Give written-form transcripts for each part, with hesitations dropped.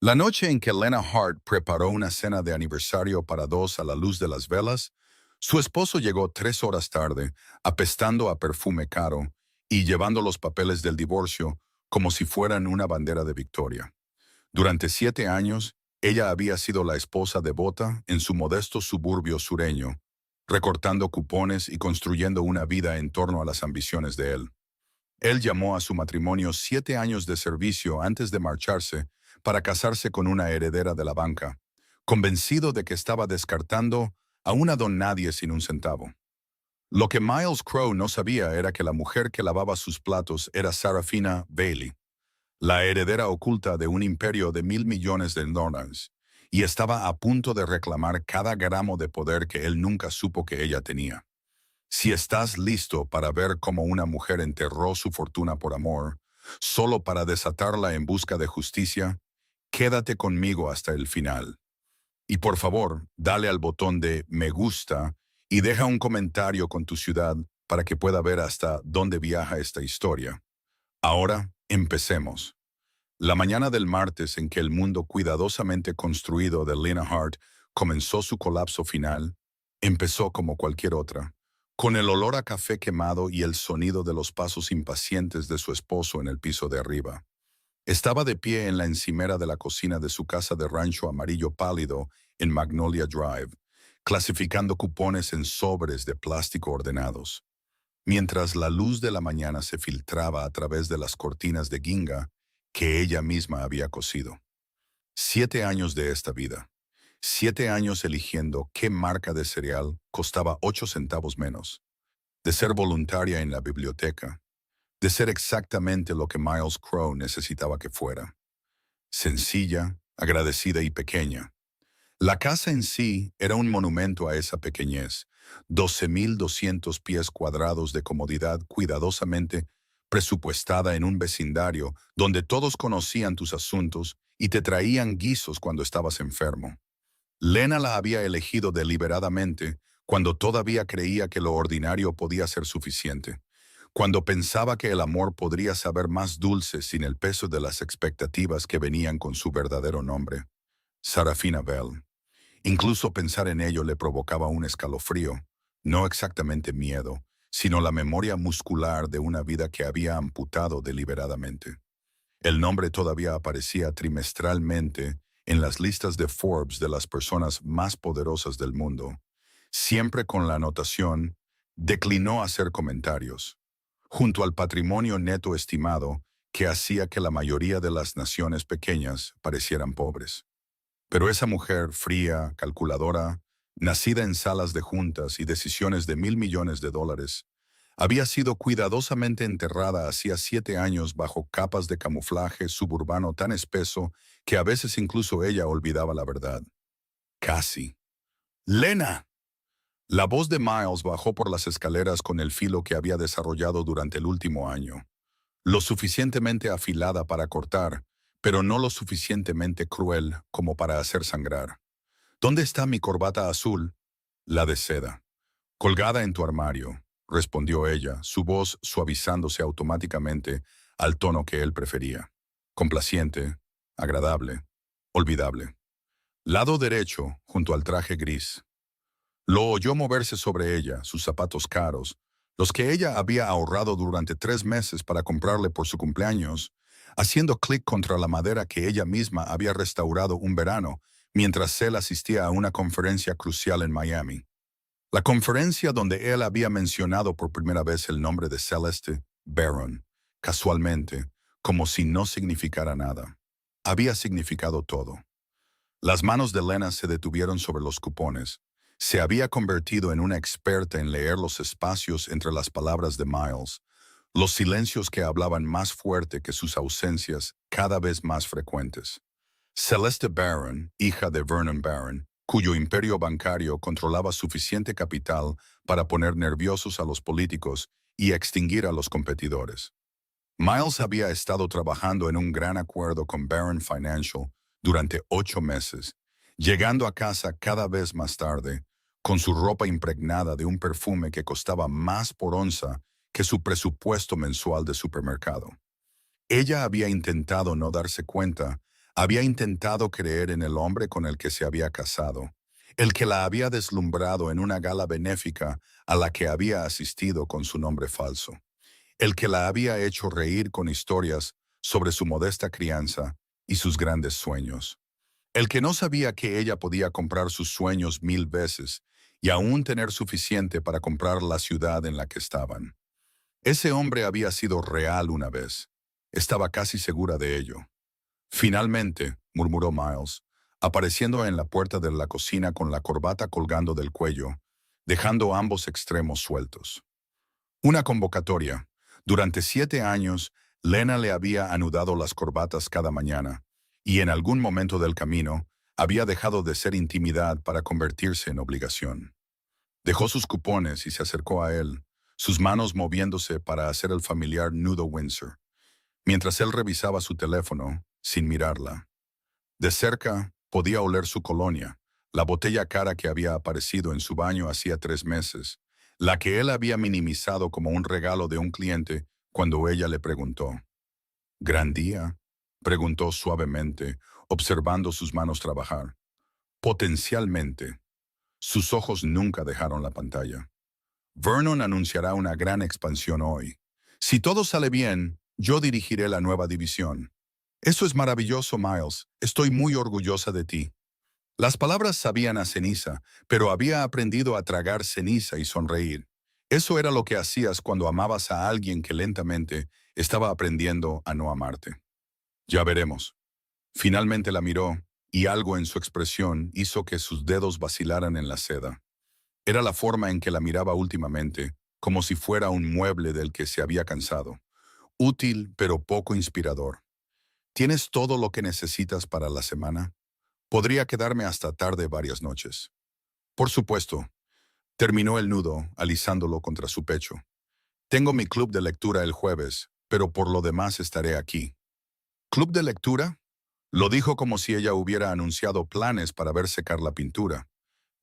La noche en que Lena Hart preparó una cena de aniversario para dos a la luz de las velas, su esposo llegó 3 horas tarde, apestando a perfume caro y llevando los papeles del divorcio como si fueran una bandera de victoria. Durante 7 años, ella había sido la esposa devota en su modesto suburbio sureño, recortando cupones y construyendo una vida en torno a las ambiciones de él. Él llamó a su matrimonio 7 años de servicio antes de marcharse para casarse con una heredera de la banca, convencido de que estaba descartando a una don nadie sin un centavo. Lo que Miles Crow no sabía era que la mujer que lavaba sus platos era Sarafina Bailey, la heredera oculta de un imperio de $1.000 millones, y estaba a punto de reclamar cada gramo de poder que él nunca supo que ella tenía. Si estás listo para ver cómo una mujer enterró su fortuna por amor, solo para desatarla en busca de justicia, quédate conmigo hasta el final. Y por favor, dale al botón de me gusta y deja un comentario con tu ciudad para que pueda ver hasta dónde viaja esta historia. Ahora, empecemos. La mañana del martes en que el mundo cuidadosamente construido de Lena Hart comenzó su colapso final, empezó como cualquier otra, con el olor a café quemado y el sonido de los pasos impacientes de su esposo en el piso de arriba. Estaba de pie en la encimera de la cocina de su casa de rancho amarillo pálido en Magnolia Drive, clasificando cupones en sobres de plástico ordenados. Mientras la luz de la mañana se filtraba a través de las cortinas de ginga que ella misma había cosido. 7 años de esta vida. 7 años eligiendo qué marca de cereal costaba 8 centavos menos. De ser voluntaria en la biblioteca. De ser exactamente lo que Miles Crow necesitaba que fuera. Sencilla, agradecida y pequeña. La casa en sí era un monumento a esa pequeñez, 12.200 pies cuadrados de comodidad cuidadosamente presupuestada en un vecindario donde todos conocían tus asuntos y te traían guisos cuando estabas enfermo. Lena la había elegido deliberadamente cuando todavía creía que lo ordinario podía ser suficiente, cuando pensaba que el amor podría saber más dulce sin el peso de las expectativas que venían con su verdadero nombre, Sarafina Bell. Incluso pensar en ello le provocaba un escalofrío, no exactamente miedo, sino la memoria muscular de una vida que había amputado deliberadamente. El nombre todavía aparecía trimestralmente en las listas de Forbes de las personas más poderosas del mundo, siempre con la anotación, declinó hacer comentarios, junto al patrimonio neto estimado que hacía que la mayoría de las naciones pequeñas parecieran pobres. Pero esa mujer fría, calculadora, nacida en salas de juntas y decisiones de $1.000 millones, había sido cuidadosamente enterrada hacía 7 años bajo capas de camuflaje suburbano tan espeso que a veces incluso ella olvidaba la verdad. Casi. ¡Lena! La voz de Miles bajó por las escaleras con el filo que había desarrollado durante el último año, lo suficientemente afilada para cortar, pero no lo suficientemente cruel como para hacer sangrar. ¿Dónde está mi corbata azul? La de seda. Colgada en tu armario, respondió ella, su voz suavizándose automáticamente al tono que él prefería. Complaciente, agradable, olvidable. Lado derecho, junto al traje gris. Lo oyó moverse sobre ella, sus zapatos caros, los que ella había ahorrado durante 3 meses para comprarle por su cumpleaños, haciendo clic contra la madera que ella misma había restaurado un verano, mientras él asistía a una conferencia crucial en Miami. La conferencia donde él había mencionado por primera vez el nombre de Celeste Barron, casualmente, como si no significara nada. Había significado todo. Las manos de Lena se detuvieron sobre los cupones. Se había convertido en una experta en leer los espacios entre las palabras de Miles, los silencios que hablaban más fuerte que sus ausencias cada vez más frecuentes. Celeste Barron, hija de Vernon Barron, cuyo imperio bancario controlaba suficiente capital para poner nerviosos a los políticos y extinguir a los competidores. Miles había estado trabajando en un gran acuerdo con Barron Financial durante 8 meses, llegando a casa cada vez más tarde, con su ropa impregnada de un perfume que costaba más por onza que su presupuesto mensual de supermercado. Ella había intentado no darse cuenta Había intentado creer en el hombre con el que se había casado, el que la había deslumbrado en una gala benéfica a la que había asistido con su nombre falso, el que la había hecho reír con historias sobre su modesta crianza y sus grandes sueños, el que no sabía que ella podía comprar sus sueños 1000 veces y aún tener suficiente para comprar la ciudad en la que estaban. Ese hombre había sido real una vez. Estaba casi segura de ello. Finalmente, murmuró Miles, apareciendo en la puerta de la cocina con la corbata colgando del cuello, dejando ambos extremos sueltos. Una convocatoria. Durante 7 años, Lena le había anudado las corbatas cada mañana, y en algún momento del camino, había dejado de ser intimidad para convertirse en obligación. Dejó sus cupones y se acercó a él, sus manos moviéndose para hacer el familiar nudo Windsor, mientras él revisaba su teléfono, sin mirarla. De cerca, podía oler su colonia, la botella cara que había aparecido en su baño hacía 3 meses, la que él había minimizado como un regalo de un cliente cuando ella le preguntó. «¿Gran día?», preguntó suavemente, observando sus manos trabajar. Potencialmente. Sus ojos nunca dejaron la pantalla. Vernon anunciará una gran expansión hoy. Si todo sale bien, yo dirigiré la nueva división. Eso es maravilloso, Miles. Estoy muy orgullosa de ti. Las palabras sabían a ceniza, pero había aprendido a tragar ceniza y sonreír. Eso era lo que hacías cuando amabas a alguien que lentamente estaba aprendiendo a no amarte. Ya veremos. Finalmente la miró, y algo en su expresión hizo que sus dedos vacilaran en la seda. Era la forma en que la miraba últimamente, como si fuera un mueble del que se había cansado. Útil, pero poco inspirador. ¿Tienes todo lo que necesitas para la semana? Podría quedarme hasta tarde varias noches. Por supuesto. Terminó el nudo, alisándolo contra su pecho. Tengo mi club de lectura el jueves, pero por lo demás estaré aquí. ¿Club de lectura? Lo dijo como si ella hubiera anunciado planes para ver secar la pintura.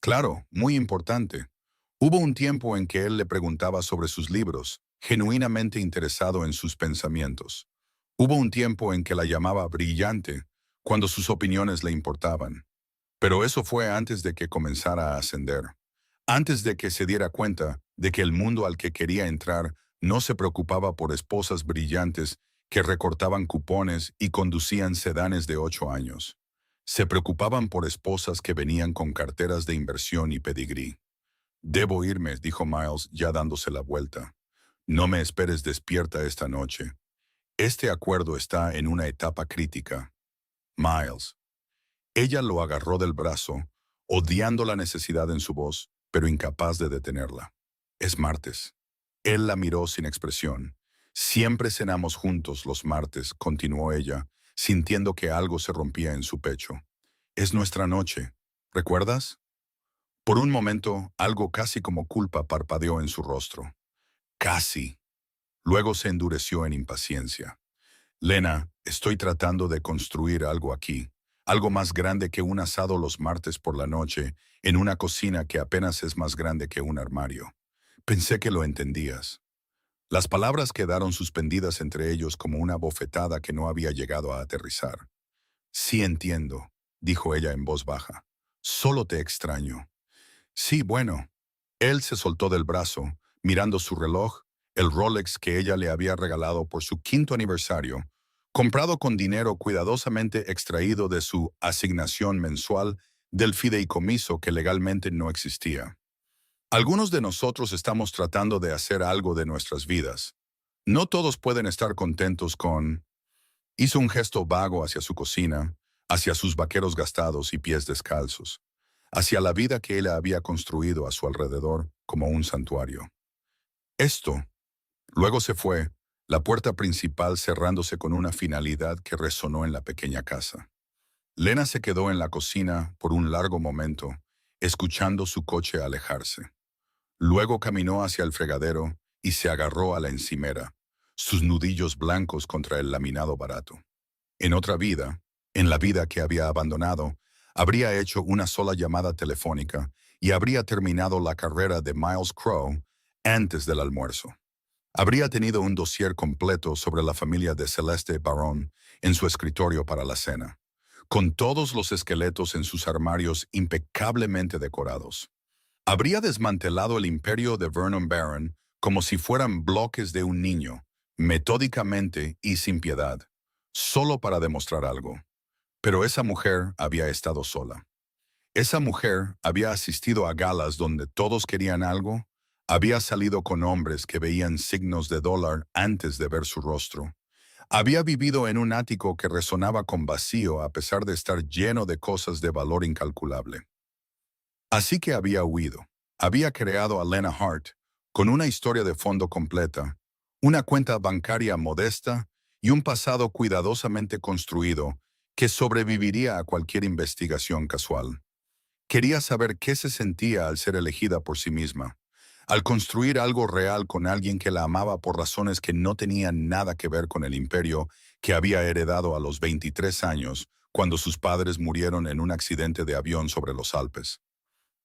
Claro, muy importante. Hubo un tiempo en que él le preguntaba sobre sus libros, genuinamente interesado en sus pensamientos. Hubo un tiempo en que la llamaba brillante, cuando sus opiniones le importaban. Pero eso fue antes de que comenzara a ascender. Antes de que se diera cuenta de que el mundo al que quería entrar no se preocupaba por esposas brillantes que recortaban cupones y conducían sedanes de 8 años. Se preocupaban por esposas que venían con carteras de inversión y pedigrí. «Debo irme», dijo Miles, ya dándose la vuelta. «No me esperes despierta esta noche. Este acuerdo está en una etapa crítica». «Miles». Ella lo agarró del brazo, odiando la necesidad en su voz, pero incapaz de detenerla. «Es martes». Él la miró sin expresión. «Siempre cenamos juntos los martes», continuó ella, sintiendo que algo se rompía en su pecho. «Es nuestra noche. ¿Recuerdas?» Por un momento, algo casi como culpa parpadeó en su rostro. Casi. Luego se endureció en impaciencia. «Lena, estoy tratando de construir algo aquí. Algo más grande que un asado los martes por la noche, en una cocina que apenas es más grande que un armario. Pensé que lo entendías». Las palabras quedaron suspendidas entre ellos como una bofetada que no había llegado a aterrizar. «Sí entiendo», dijo ella en voz baja. «Solo te extraño». «Sí, bueno». Él se soltó del brazo, mirando su reloj, el Rolex que ella le había regalado por su 5º aniversario, comprado con dinero cuidadosamente extraído de su asignación mensual del fideicomiso que legalmente no existía. Algunos de nosotros estamos tratando de hacer algo de nuestras vidas. No todos pueden estar contentos con... Hizo un gesto vago hacia su cocina, hacia sus vaqueros gastados y pies descalzos, hacia la vida que él había construido a su alrededor como un santuario. Esto. Luego se fue, la puerta principal cerrándose con una finalidad que resonó en la pequeña casa. Lena se quedó en la cocina por un largo momento, escuchando su coche alejarse. Luego caminó hacia el fregadero y se agarró a la encimera, sus nudillos blancos contra el laminado barato. En otra vida, en la vida que había abandonado, habría hecho una sola llamada telefónica y habría terminado la carrera de Miles Crow antes del almuerzo. Habría tenido un dossier completo sobre la familia de Celeste Barron en su escritorio para la cena. con todos los esqueletos en sus armarios impecablemente decorados. Habría desmantelado el imperio de Vernon Baron como si fueran bloques de un niño, metódicamente y sin piedad, solo para demostrar algo. Pero esa mujer había estado sola. Esa mujer había asistido a galas donde todos querían algo, había salido con hombres que veían signos de dólar antes de ver su rostro. Había vivido en un ático que resonaba con vacío a pesar de estar lleno de cosas de valor incalculable. Así que había huido. Había creado a Lena Hart con una historia de fondo completa, una cuenta bancaria modesta y un pasado cuidadosamente construido que sobreviviría a cualquier investigación casual. Quería saber qué se sentía al ser elegida por sí misma, al construir algo real con alguien que la amaba por razones que no tenían nada que ver con el imperio que había heredado a los 23 años cuando sus padres murieron en un accidente de avión sobre los Alpes.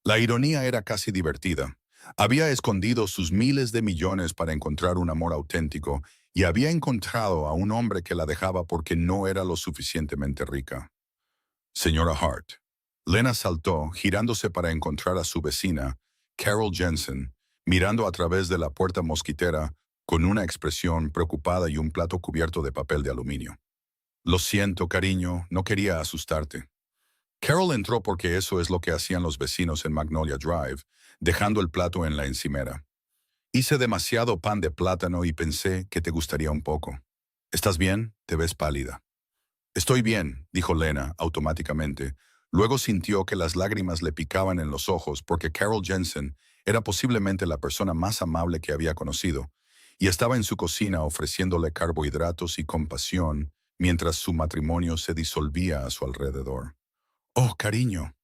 La ironía era casi divertida. Había escondido sus miles de millones para encontrar un amor auténtico y había encontrado a un hombre que la dejaba porque no era lo suficientemente rica. Señora Hart. Lena saltó, girándose para encontrar a su vecina, Carol Jensen, mirando a través de la puerta mosquitera con una expresión preocupada y un plato cubierto de papel de aluminio. Lo siento, cariño, no quería asustarte. Carol entró porque eso es lo que hacían los vecinos en Magnolia Drive, dejando el plato en la encimera. Hice demasiado pan de plátano y pensé que te gustaría un poco. ¿Estás bien? Te ves pálida. Estoy bien, dijo Lena automáticamente. Luego sintió que las lágrimas le picaban en los ojos porque Carol Jensen era posiblemente la persona más amable que había conocido, y estaba en su cocina ofreciéndole carbohidratos y compasión mientras su matrimonio se disolvía a su alrededor. Oh, cariño.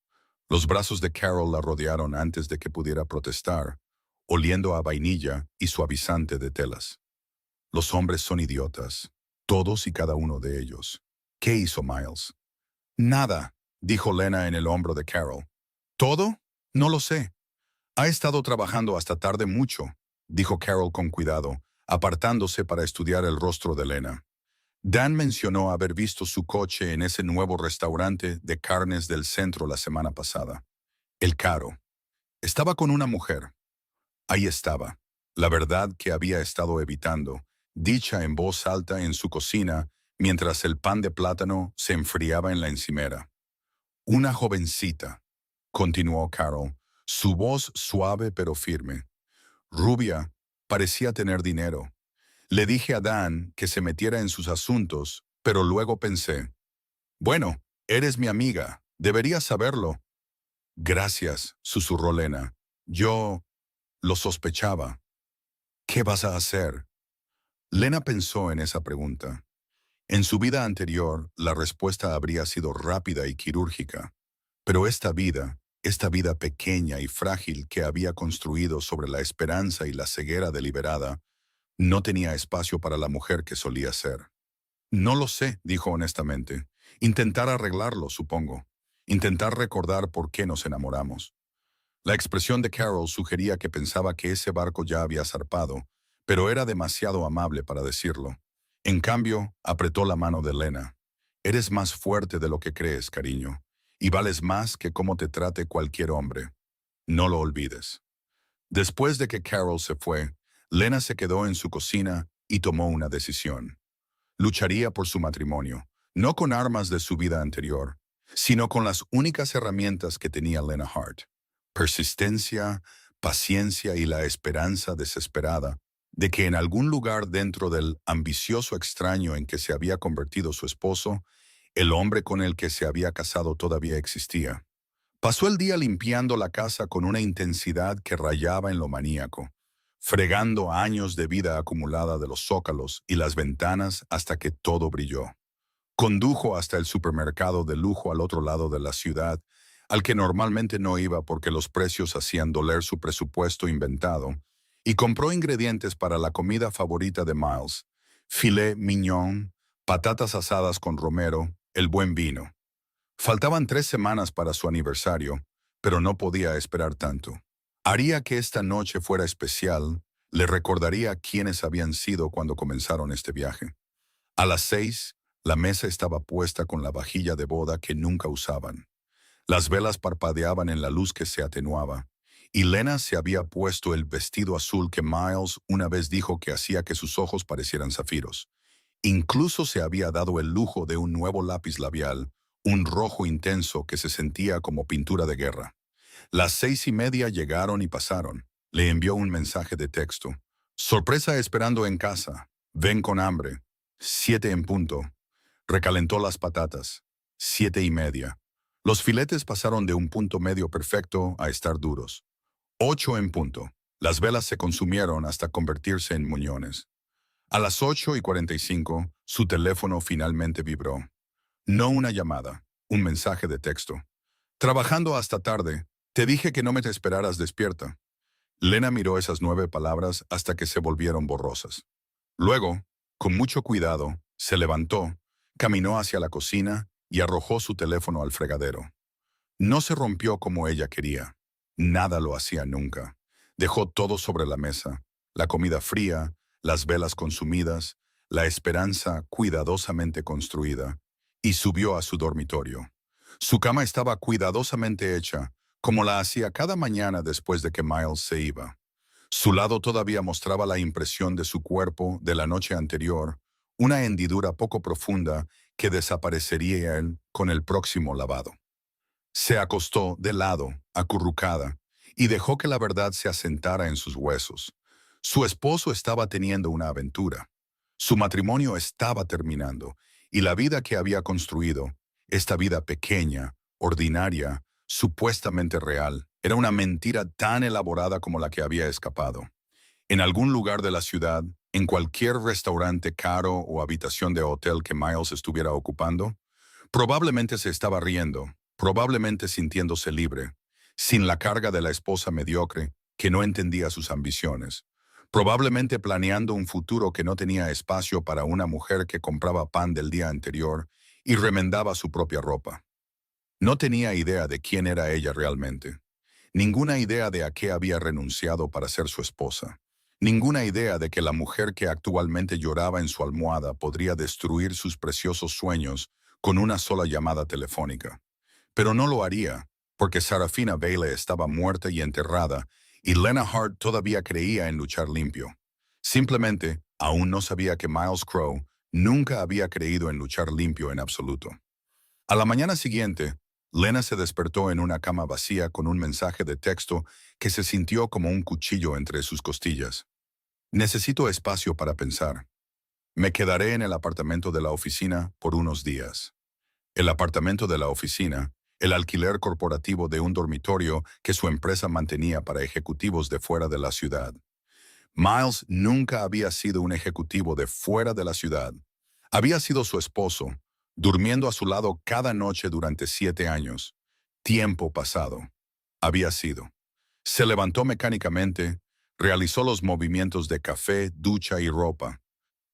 Los brazos de Carol la rodearon antes de que pudiera protestar, oliendo a vainilla y suavizante de telas. Los hombres son idiotas, todos y cada uno de ellos. ¿Qué hizo Miles? Nada, dijo Lena en el hombro de Carol. ¿Todo? No lo sé. Ha estado trabajando hasta tarde mucho, dijo Carol con cuidado, apartándose para estudiar el rostro de Lena. Dan mencionó haber visto su coche en ese nuevo restaurante de carnes del centro la semana pasada. El Caro. Estaba con una mujer. Ahí estaba. La verdad que había estado evitando, dicha en voz alta en su cocina, mientras el pan de plátano se enfriaba en la encimera. Una jovencita, continuó Carol, su voz suave pero firme. Rubia, parecía tener dinero. Le dije a Dan que se metiera en sus asuntos, pero luego pensé, bueno, eres mi amiga, deberías saberlo. Gracias, susurró Lena. Yo lo sospechaba. ¿Qué vas a hacer? Lena pensó en esa pregunta. En su vida anterior, la respuesta habría sido rápida y quirúrgica, pero esta vida pequeña y frágil que había construido sobre la esperanza y la ceguera deliberada, no tenía espacio para la mujer que solía ser. No lo sé, dijo honestamente. Intentar arreglarlo, supongo. Intentar recordar por qué nos enamoramos. La expresión de Carol sugería que pensaba que ese barco ya había zarpado, pero era demasiado amable para decirlo. En cambio, apretó la mano de Lena. Eres más fuerte de lo que crees, cariño, y vales más que cómo te trate cualquier hombre. No lo olvides. Después de que Carol se fue, Lena se quedó en su cocina y tomó una decisión. Lucharía por su matrimonio, no con armas de su vida anterior, sino con las únicas herramientas que tenía Lena Hart: persistencia, paciencia y la esperanza desesperada de que en algún lugar dentro del ambicioso extraño en que se había convertido su esposo, el hombre con el que se había casado todavía existía. Pasó el día limpiando la casa con una intensidad que rayaba en lo maníaco, fregando años de vida acumulada de los zócalos y las ventanas hasta que todo brilló. Condujo hasta el supermercado de lujo al otro lado de la ciudad, al que normalmente no iba porque los precios hacían doler su presupuesto inventado, y compró ingredientes para la comida favorita de Miles: filet mignon, patatas asadas con romero, el buen vino. Faltaban 3 semanas para su aniversario, pero no podía esperar tanto. Haría que esta noche fuera especial, le recordaría quiénes habían sido cuando comenzaron este viaje. A las 6, La mesa estaba puesta con la vajilla de boda que nunca usaban. Las velas parpadeaban en la luz que se atenuaba, y Lena se había puesto el vestido azul que Miles una vez dijo que hacía que sus ojos parecieran zafiros. Incluso se había dado el lujo de un nuevo lápiz labial, un rojo intenso que se sentía como pintura de guerra. Las 6:30 llegaron y pasaron. Le envió un mensaje de texto. Sorpresa esperando en casa. Ven con hambre. 7 en punto. Recalentó las patatas. 7:30. Los filetes pasaron de un punto medio perfecto a estar duros. 8 en punto. Las velas se consumieron hasta convertirse en muñones. A las 8:45, su teléfono finalmente vibró. No una llamada, un mensaje de texto. Trabajando hasta tarde, te dije que no me te esperaras despierta. Lena miró esas 9 palabras hasta que se volvieron borrosas. Luego, con mucho cuidado, se levantó, caminó hacia la cocina y arrojó su teléfono al fregadero. No se rompió como ella quería. Nada lo hacía nunca. Dejó todo sobre la mesa, la comida fría, las velas consumidas, la esperanza cuidadosamente construida, y subió a su dormitorio. Su cama estaba cuidadosamente hecha, como la hacía cada mañana después de que Miles se iba. Su lado todavía mostraba la impresión de su cuerpo de la noche anterior, una hendidura poco profunda que desaparecería él con el próximo lavado. Se acostó de lado, acurrucada, y dejó que la verdad se asentara en sus huesos. Su esposo estaba teniendo una aventura. Su matrimonio estaba terminando, y la vida que había construido, esta vida pequeña, ordinaria, supuestamente real, era una mentira tan elaborada como la que había escapado. En algún lugar de la ciudad, en cualquier restaurante caro o habitación de hotel que Miles estuviera ocupando, probablemente se estaba riendo, probablemente sintiéndose libre, sin la carga de la esposa mediocre que no entendía sus ambiciones, probablemente planeando un futuro que no tenía espacio para una mujer que compraba pan del día anterior y remendaba su propia ropa. No tenía idea de quién era ella realmente, ninguna idea de a qué había renunciado para ser su esposa, ninguna idea de que la mujer que actualmente lloraba en su almohada podría destruir sus preciosos sueños con una sola llamada telefónica. Pero no lo haría, porque Sarafina Bailey estaba muerta y enterrada, y Lena Hart todavía creía en luchar limpio. Simplemente, aún no sabía que Miles Crow nunca había creído en luchar limpio en absoluto. A la mañana siguiente, Lena se despertó en una cama vacía con un mensaje de texto que se sintió como un cuchillo entre sus costillas. Necesito espacio para pensar. Me quedaré en el apartamento de la oficina por unos días. El apartamento de la oficina, el alquiler corporativo de un dormitorio que su empresa mantenía para ejecutivos de fuera de la ciudad. Miles nunca había sido un ejecutivo de fuera de la ciudad. Había sido su esposo, durmiendo a su lado cada noche durante 7 años. Tiempo pasado. Había sido. Se levantó mecánicamente, realizó los movimientos de café, ducha y ropa.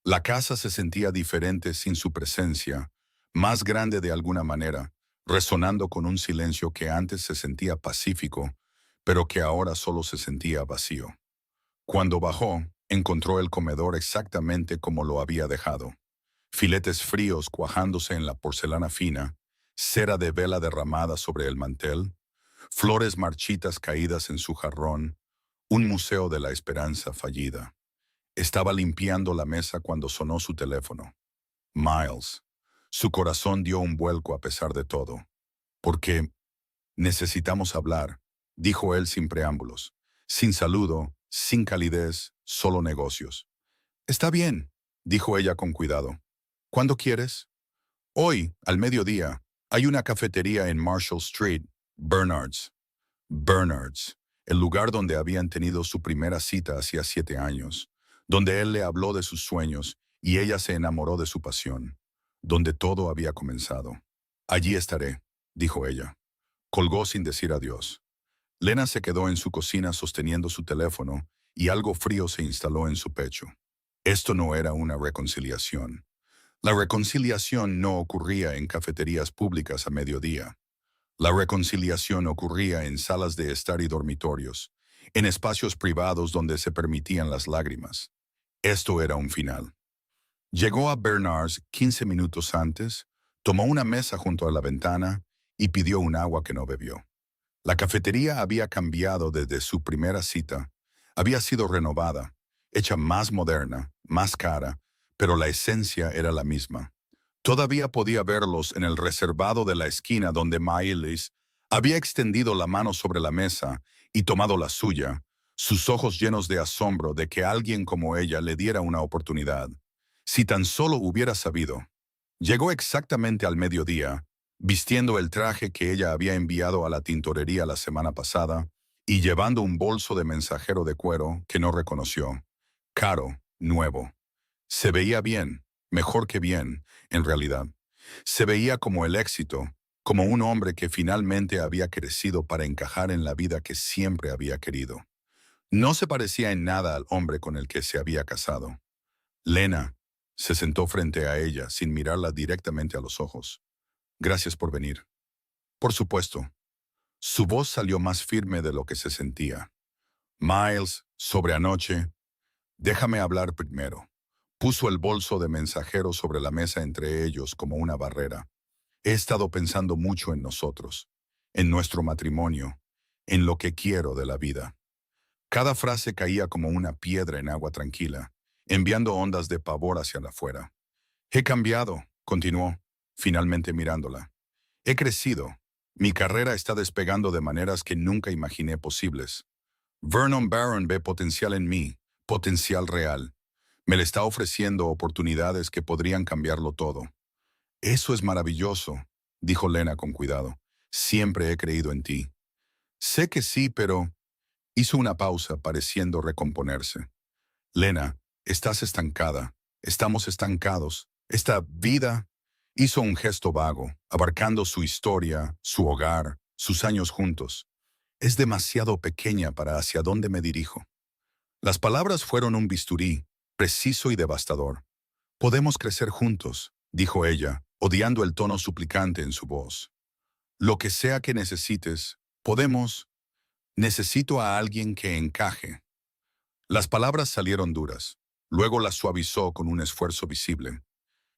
La casa se sentía diferente sin su presencia, más grande de alguna manera, resonando con un silencio que antes se sentía pacífico, pero que ahora solo se sentía vacío. Cuando bajó, encontró el comedor exactamente como lo había dejado. Filetes fríos cuajándose en la porcelana fina, cera de vela derramada sobre el mantel, flores marchitas caídas en su jarrón, un museo de la esperanza fallida. Estaba limpiando la mesa cuando sonó su teléfono. Miles. Su corazón dio un vuelco a pesar de todo. Porque necesitamos hablar, dijo él sin preámbulos, sin saludo, sin calidez, solo negocios. Está bien, dijo ella con cuidado. ¿Cuándo quieres? Hoy, al mediodía, hay una cafetería en Marshall Street, Bernard's. Bernard's, el lugar donde habían tenido su primera cita hacía 7 años, donde él le habló de sus sueños y ella se enamoró de su pasión, donde todo había comenzado. Allí estaré, dijo ella. Colgó sin decir adiós. Lena se quedó en su cocina sosteniendo su teléfono y algo frío se instaló en su pecho. Esto no era una reconciliación. La reconciliación no ocurría en cafeterías públicas a mediodía. La reconciliación ocurría en salas de estar y dormitorios, en espacios privados donde se permitían las lágrimas. Esto era un final. Llegó a Bernard's 15 minutos antes, tomó una mesa junto a la ventana y pidió un agua que no bebió. La cafetería había cambiado desde su primera cita. Había sido renovada, hecha más moderna, más cara, pero la esencia era la misma. Todavía podía verlos en el reservado de la esquina donde Miles había extendido la mano sobre la mesa y tomado la suya, sus ojos llenos de asombro de que alguien como ella le diera una oportunidad. Si tan solo hubiera sabido. Llegó exactamente al mediodía, vistiendo el traje que ella había enviado a la tintorería la semana pasada y llevando un bolso de mensajero de cuero que no reconoció. Caro, nuevo. Se veía bien, mejor que bien, en realidad. Se veía como el éxito, como un hombre que finalmente había crecido para encajar en la vida que siempre había querido. No se parecía en nada al hombre con el que se había casado. Lena se sentó frente a ella sin mirarla directamente a los ojos. Gracias por venir. Por supuesto. Su voz salió más firme de lo que se sentía. Miles, sobre anoche, déjame hablar primero. Puso el bolso de mensajero sobre la mesa entre ellos como una barrera. He estado pensando mucho en nosotros, en nuestro matrimonio, en lo que quiero de la vida. Cada frase caía como una piedra en agua tranquila, enviando ondas de pavor hacia afuera. He cambiado, continuó, finalmente mirándola. He crecido. Mi carrera está despegando de maneras que nunca imaginé posibles. Vernon Barron ve potencial en mí, potencial real. Me le está ofreciendo oportunidades que podrían cambiarlo todo. Eso es maravilloso, dijo Lena con cuidado. Siempre he creído en ti. Sé que sí, pero... Hizo una pausa, pareciendo recomponerse. Lena, estás estancada. Estamos estancados. Esta vida... Hizo un gesto vago, abarcando su historia, su hogar, sus años juntos. Es demasiado pequeña para hacia dónde me dirijo. Las palabras fueron un bisturí, preciso y devastador. Podemos crecer juntos, dijo ella, odiando el tono suplicante en su voz. Lo que sea que necesites, podemos... Necesito a alguien que encaje. Las palabras salieron duras. Luego las suavizó con un esfuerzo visible.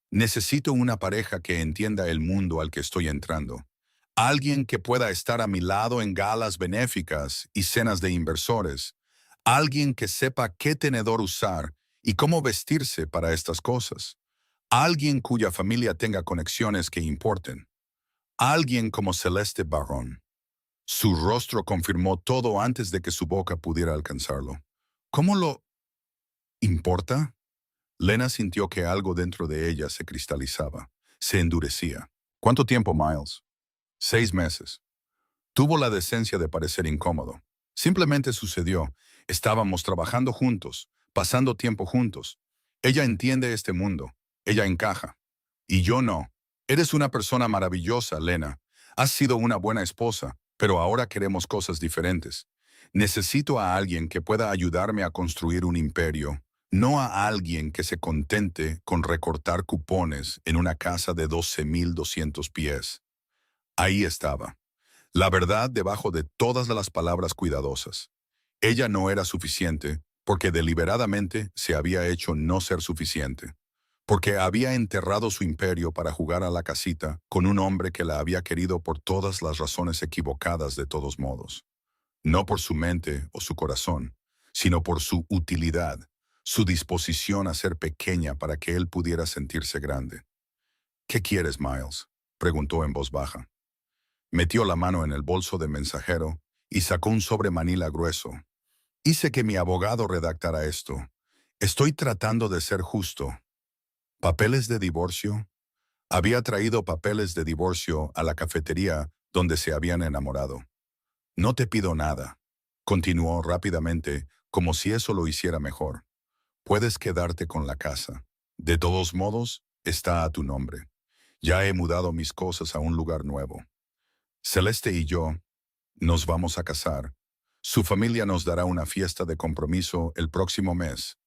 Necesito una pareja que entienda el mundo al que estoy entrando. Alguien que pueda estar a mi lado en galas benéficas y cenas de inversores. Alguien que sepa qué tenedor usar y cómo vestirse para estas cosas. Alguien cuya familia tenga conexiones que importen. Alguien como Celeste Barron. Su rostro confirmó todo antes de que su boca pudiera alcanzarlo. ¿Cómo lo importa? Lena sintió que algo dentro de ella se cristalizaba, se endurecía. ¿Cuánto tiempo, Miles? 6 meses. Tuvo la decencia de parecer incómodo. Simplemente sucedió. Estábamos trabajando juntos, pasando tiempo juntos. Ella entiende este mundo. Ella encaja. Y yo no. Eres una persona maravillosa, Lena. Has sido una buena esposa, pero ahora queremos cosas diferentes. Necesito a alguien que pueda ayudarme a construir un imperio, no a alguien que se contente con recortar cupones en una casa de 12.200 pies. Ahí estaba. La verdad debajo de todas las palabras cuidadosas. Ella no era suficiente porque deliberadamente se había hecho no ser suficiente. Porque había enterrado su imperio para jugar a la casita con un hombre que la había querido por todas las razones equivocadas de todos modos. No por su mente o su corazón, sino por su utilidad, su disposición a ser pequeña para que él pudiera sentirse grande. ¿Qué quieres, Miles?, preguntó en voz baja. Metió la mano en el bolso de mensajero y sacó un sobre manila grueso. Hice que mi abogado redactara esto. Estoy tratando de ser justo. ¿Papeles de divorcio? Había traído papeles de divorcio a la cafetería donde se habían enamorado. No te pido nada, continuó rápidamente, como si eso lo hiciera mejor. Puedes quedarte con la casa. De todos modos, está a tu nombre. Ya he mudado mis cosas a un lugar nuevo. Celeste y yo nos vamos a casar. Su familia nos dará una fiesta de compromiso el próximo mes,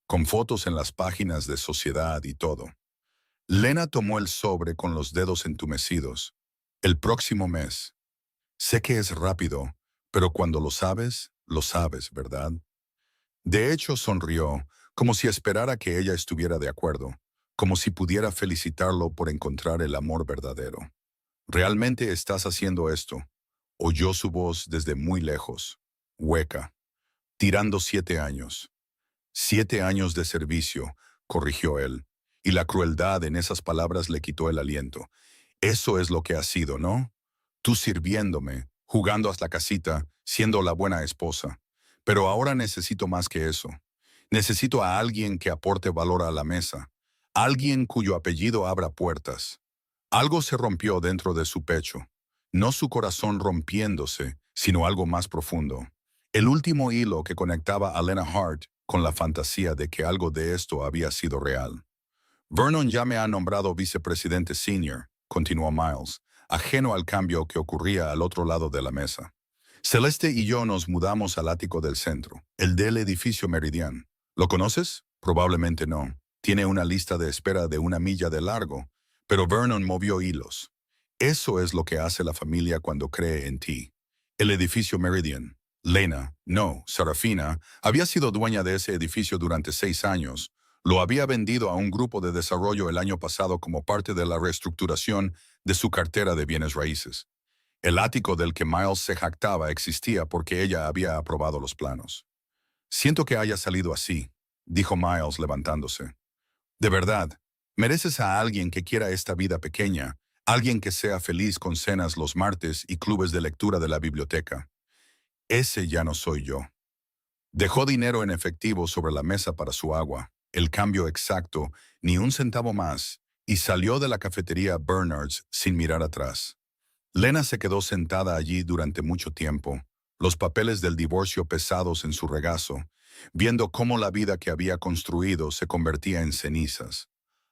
con fotos en las páginas de sociedad y todo. Lena tomó el sobre con los dedos entumecidos. El próximo mes. Sé que es rápido, pero cuando lo sabes, ¿verdad? De hecho, sonrió, como si esperara que ella estuviera de acuerdo. como si pudiera felicitarlo por encontrar el amor verdadero. ¿Realmente estás haciendo esto? Oyó su voz desde muy lejos, hueca, tirando 7 años. 7 años de servicio, corrigió él, y la crueldad en esas palabras le quitó el aliento. Eso es lo que has sido, ¿no? Tú sirviéndome, jugando hasta la casita, siendo la buena esposa. Pero ahora necesito más que eso. Necesito a alguien que aporte valor a la mesa, alguien cuyo apellido abra puertas. Algo se rompió dentro de su pecho, no su corazón rompiéndose, sino algo más profundo. El último hilo que conectaba a Lena Hart con la fantasía de que algo de esto había sido real. Vernon ya me ha nombrado vicepresidente senior, continuó Miles, ajeno al cambio que ocurría al otro lado de la mesa. Celeste y yo nos mudamos al ático del centro, el del edificio Meridian. ¿Lo conoces? Probablemente no. Tiene una lista de espera de 1 milla de largo, pero Vernon movió hilos. Eso es lo que hace la familia cuando cree en ti. El edificio Meridian. Lena, no, Serafina, había sido dueña de ese edificio durante 6 años. Lo había vendido a un grupo de desarrollo el año pasado como parte de la reestructuración de su cartera de bienes raíces. El ático del que Miles se jactaba existía porque ella había aprobado los planos. Siento que haya salido así, dijo Miles levantándose. De verdad, mereces a alguien que quiera esta vida pequeña, alguien que sea feliz con cenas los martes y clubes de lectura de la biblioteca. Ese ya no soy yo. Dejó dinero en efectivo sobre la mesa para su agua, el cambio exacto, ni un centavo más, y salió de la cafetería Bernard's sin mirar atrás. Lena se quedó sentada allí durante mucho tiempo, los papeles del divorcio pesados en su regazo, viendo cómo la vida que había construido se convertía en cenizas.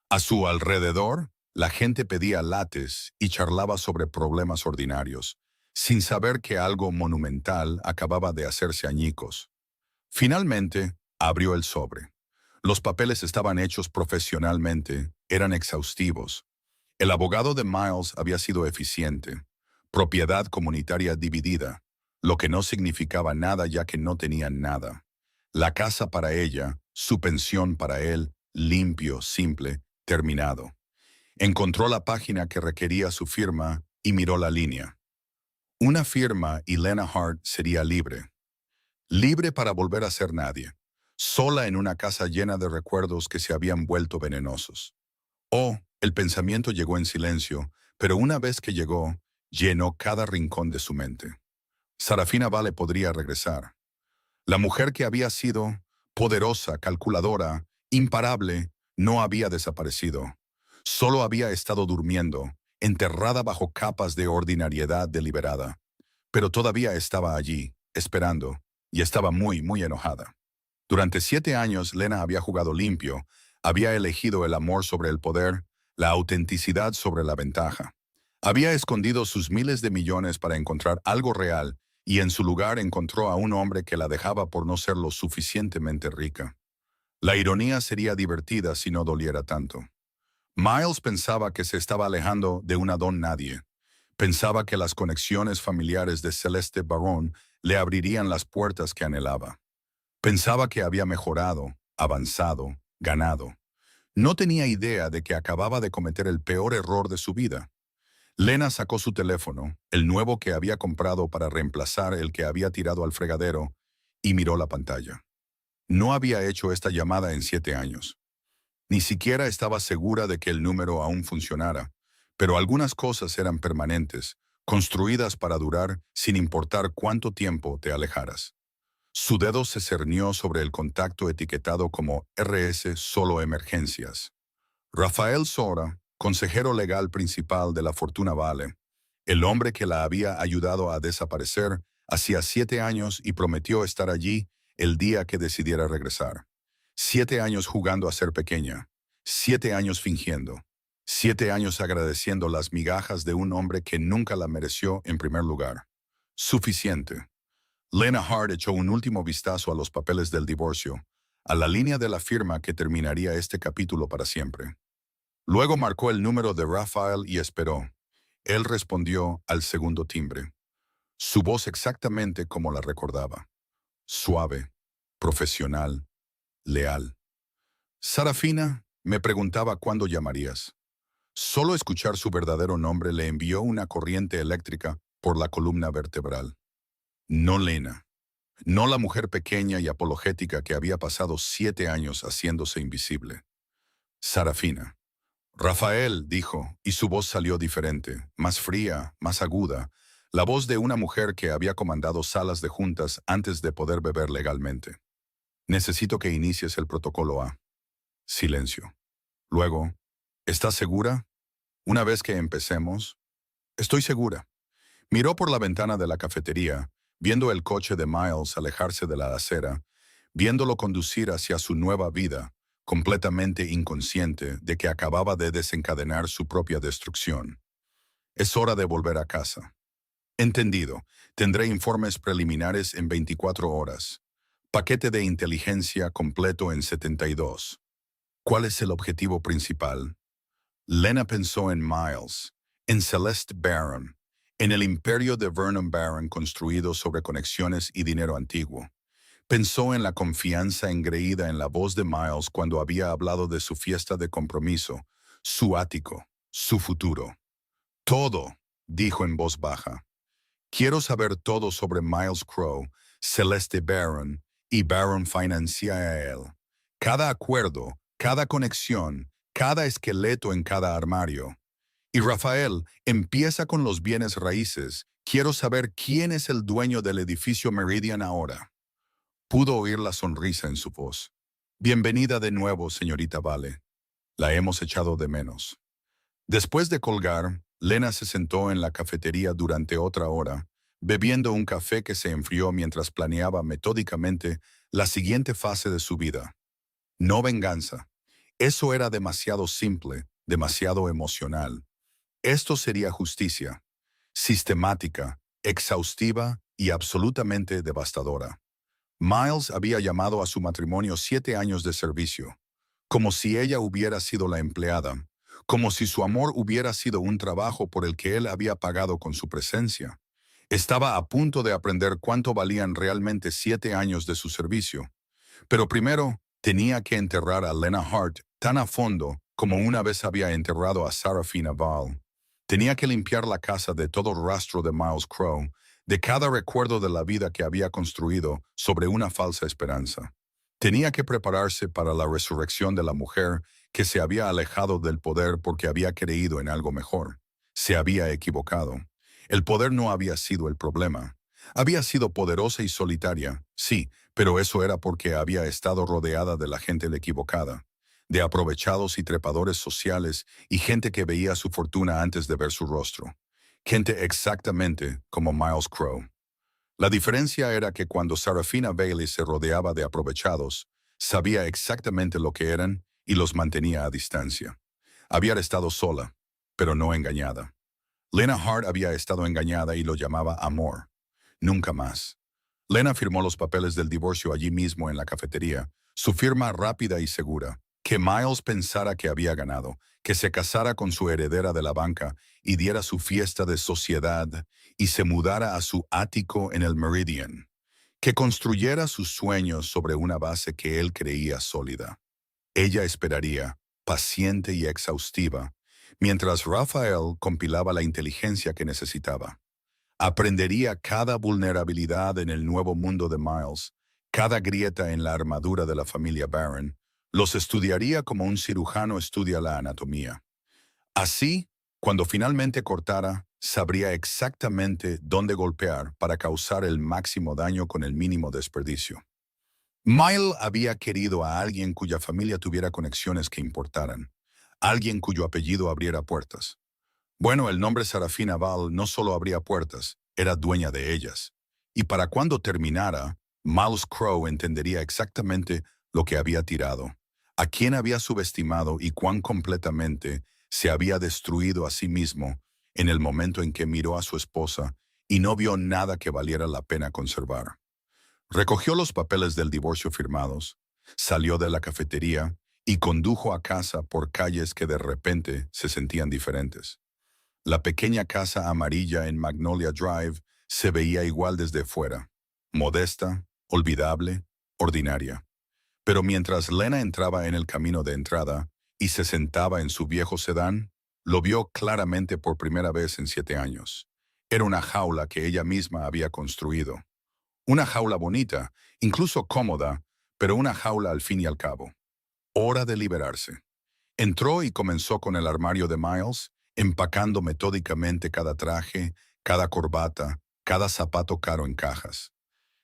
A su alrededor, la gente pedía lates y charlaba sobre problemas ordinarios, sin saber que algo monumental acababa de hacerse añicos. Finalmente, abrió el sobre. Los papeles estaban hechos profesionalmente, eran exhaustivos. El abogado de Miles había sido eficiente. Propiedad comunitaria dividida, lo que no significaba nada ya que no tenían nada. La casa para ella, su pensión para él, limpio, simple, terminado. Encontró la página que requería su firma y miró la línea. Una firma y Lena Hart sería libre. Libre para volver a ser nadie. Sola en una casa llena de recuerdos que se habían vuelto venenosos. Oh, el pensamiento llegó en silencio, pero una vez que llegó, llenó cada rincón de su mente. Sarafina Vale podría regresar. La mujer que había sido poderosa, calculadora, imparable, no había desaparecido. Solo había estado durmiendo, enterrada bajo capas de ordinariedad deliberada. Pero todavía estaba allí, esperando, y estaba muy, muy enojada. Durante 7 años, Lena había jugado limpio, había elegido el amor sobre el poder, la autenticidad sobre la ventaja. Había escondido sus miles de millones para encontrar algo real, y en su lugar encontró a un hombre que la dejaba por no ser lo suficientemente rica. La ironía sería divertida si no doliera tanto. Miles pensaba que se estaba alejando de una don nadie. Pensaba que las conexiones familiares de Celeste Barón le abrirían las puertas que anhelaba. Pensaba que había mejorado, avanzado, ganado. No tenía idea de que acababa de cometer el peor error de su vida. Lena sacó su teléfono, el nuevo que había comprado para reemplazar el que había tirado al fregadero, y miró la pantalla. No había hecho esta llamada en 7 años. Ni siquiera estaba segura de que el número aún funcionara, pero algunas cosas eran permanentes, construidas para durar sin importar cuánto tiempo te alejaras. Su dedo se cernió sobre el contacto etiquetado como RS Solo Emergencias. Rafael Sora, consejero legal principal de la Fortuna Vale, el hombre que la había ayudado a desaparecer hacía 7 años y prometió estar allí el día que decidiera regresar. 7 años jugando a ser pequeña, 7 años fingiendo, 7 años agradeciendo las migajas de un hombre que nunca la mereció en primer lugar. Suficiente. Lena Hart echó un último vistazo a los papeles del divorcio, a la línea de la firma que terminaría este capítulo para siempre. Luego marcó el número de Rafael y esperó. Él respondió al segundo timbre. Su voz exactamente como la recordaba. Suave, profesional, leal. Sarafina, Me preguntaba cuándo llamarías. Solo escuchar su verdadero nombre le envió una corriente eléctrica por la columna vertebral. No Lena. No la mujer pequeña y apologética que había pasado 7 años haciéndose invisible. Sarafina. Rafael, dijo, y su voz salió diferente, más fría, más aguda, la voz de una mujer que había comandado salas de juntas antes de poder beber legalmente. Necesito que inicies el protocolo A. Silencio. Luego, ¿estás segura? Una vez que empecemos, estoy segura. Miró por la ventana de la cafetería, viendo el coche de Miles alejarse de la acera, viéndolo conducir hacia su nueva vida, completamente inconsciente de que acababa de desencadenar su propia destrucción. Es hora de volver a casa. Entendido. Tendré informes preliminares en 24 horas. Paquete de inteligencia completo en 72. ¿Cuál es el objetivo principal? Lena pensó en Miles, en Celeste Barron, en el imperio de Vernon Barron construido sobre conexiones y dinero antiguo. Pensó en la confianza engreída en la voz de Miles cuando había hablado de su fiesta de compromiso, su ático, su futuro. Todo, dijo en voz baja. Quiero saber todo sobre Miles Crow, Celeste Barron y Barron financia a él. Cada acuerdo, cada conexión, cada esqueleto en cada armario. Y Rafael, empieza con los bienes raíces. Quiero saber quién es el dueño del edificio Meridian ahora. Pudo oír la sonrisa en su voz. Bienvenida de nuevo, señorita Vale. La hemos echado de menos. Después de colgar, Lena se sentó en la cafetería durante otra hora, bebiendo un café que se enfrió mientras planeaba metódicamente la siguiente fase de su vida. No venganza. Eso era demasiado simple, demasiado emocional. Esto sería justicia, sistemática, exhaustiva y absolutamente devastadora. Miles había llamado a su matrimonio 7 años de servicio, como si ella hubiera sido la empleada, como si su amor hubiera sido un trabajo por el que él había pagado con su presencia. Estaba a punto de aprender cuánto valían realmente 7 años de su servicio. Pero primero, tenía que enterrar a Lena Hart tan a fondo como una vez había enterrado a Sarafina Val. Tenía que limpiar la casa de todo rastro de Miles Crow, de cada recuerdo de la vida que había construido sobre una falsa esperanza. Tenía que prepararse para la resurrección de la mujer que se había alejado del poder porque había creído en algo mejor. Se había equivocado. El poder no había sido el problema. Había sido poderosa y solitaria, sí, pero eso era porque había estado rodeada de la gente equivocada, de aprovechados y trepadores sociales y gente que veía su fortuna antes de ver su rostro. Gente exactamente como Miles Crow. La diferencia era que cuando Sarafina Bailey se rodeaba de aprovechados, sabía exactamente lo que eran y los mantenía a distancia. Había estado sola, pero no engañada. Lena Hart había estado engañada y lo llamaba amor. Nunca más. Lena firmó los papeles del divorcio allí mismo en la cafetería, su firma rápida y segura. Que Miles pensara que había ganado, que se casara con su heredera de la banca y diera su fiesta de sociedad y se mudara a su ático en el Meridian. Que construyera sus sueños sobre una base que él creía sólida. Ella esperaría, paciente y exhaustiva, mientras Rafael compilaba la inteligencia que necesitaba. Aprendería cada vulnerabilidad en el nuevo mundo de Miles, cada grieta en la armadura de la familia Barron. Los estudiaría como un cirujano estudia la anatomía. Así, cuando finalmente cortara, sabría exactamente dónde golpear para causar el máximo daño con el mínimo desperdicio. Miles había querido a alguien cuya familia tuviera conexiones que importaran, alguien cuyo apellido abriera puertas. Bueno, el nombre Sarafina Val no solo abría puertas, era dueña de ellas. Y para cuando terminara, Miles Crow entendería exactamente lo que había tirado, a quién había subestimado y cuán completamente se había destruido a sí mismo en el momento en que miró a su esposa y no vio nada que valiera la pena conservar. Recogió los papeles del divorcio firmados, salió de la cafetería y condujo a casa por calles que de repente se sentían diferentes. La pequeña casa amarilla en Magnolia Drive se veía igual desde fuera, modesta, olvidable, ordinaria. Pero mientras Lena entraba en el camino de entrada, y se sentaba en su viejo sedán, lo vio claramente por primera vez en 7 años. Era una jaula que ella misma había construido. Una jaula bonita, incluso cómoda, pero una jaula al fin y al cabo. Hora de liberarse. Entró y comenzó con el armario de Miles, empacando metódicamente cada traje, cada corbata, cada zapato caro en cajas.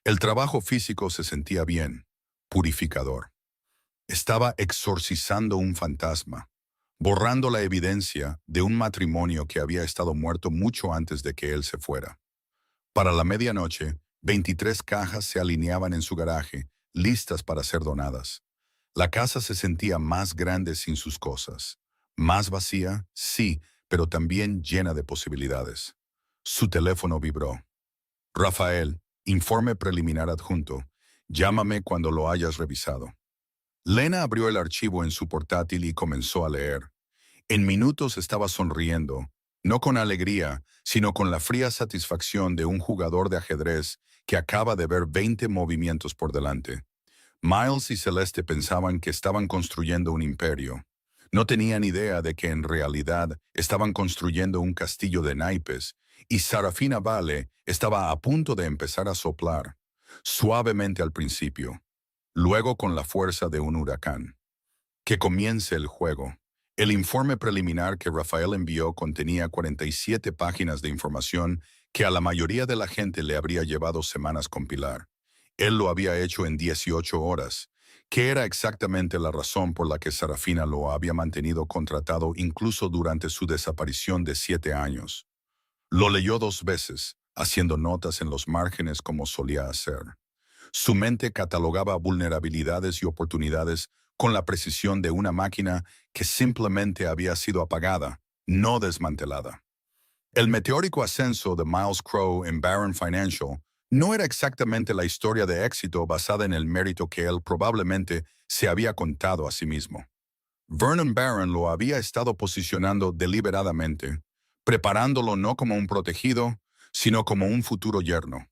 El trabajo físico se sentía bien, purificador. Estaba exorcizando un fantasma, borrando la evidencia de un matrimonio que había estado muerto mucho antes de que él se fuera. Para la medianoche, 23 cajas se alineaban en su garaje, listas para ser donadas. La casa se sentía más grande sin sus cosas. Más vacía, sí, pero también llena de posibilidades. Su teléfono vibró. Rafael, informe preliminar adjunto. Llámame cuando lo hayas revisado. Lena abrió el archivo en su portátil y comenzó a leer. En minutos estaba sonriendo, no con alegría, sino con la fría satisfacción de un jugador de ajedrez que acaba de ver 20 movimientos por delante. Miles y Celeste pensaban que estaban construyendo un imperio. No tenían idea de que en realidad estaban construyendo un castillo de naipes, y Sarafina Vale estaba a punto de empezar a soplar, suavemente al principio, luego con la fuerza de un huracán. Que comience el juego. El informe preliminar que Rafael envió contenía 47 páginas de información que a la mayoría de la gente le habría llevado semanas compilar. Él lo había hecho en 18 horas, que era exactamente la razón por la que Sarafina lo había mantenido contratado incluso durante su desaparición de 7 años. Lo leyó 2 veces, haciendo notas en los márgenes como solía hacer. Su mente catalogaba vulnerabilidades y oportunidades con la precisión de una máquina que simplemente había sido apagada, no desmantelada. El meteórico ascenso de Miles Crow en Barron Financial no era exactamente la historia de éxito basada en el mérito que él probablemente se había contado a sí mismo. Vernon Barron lo había estado posicionando deliberadamente, preparándolo no como un protegido, sino como un futuro yerno.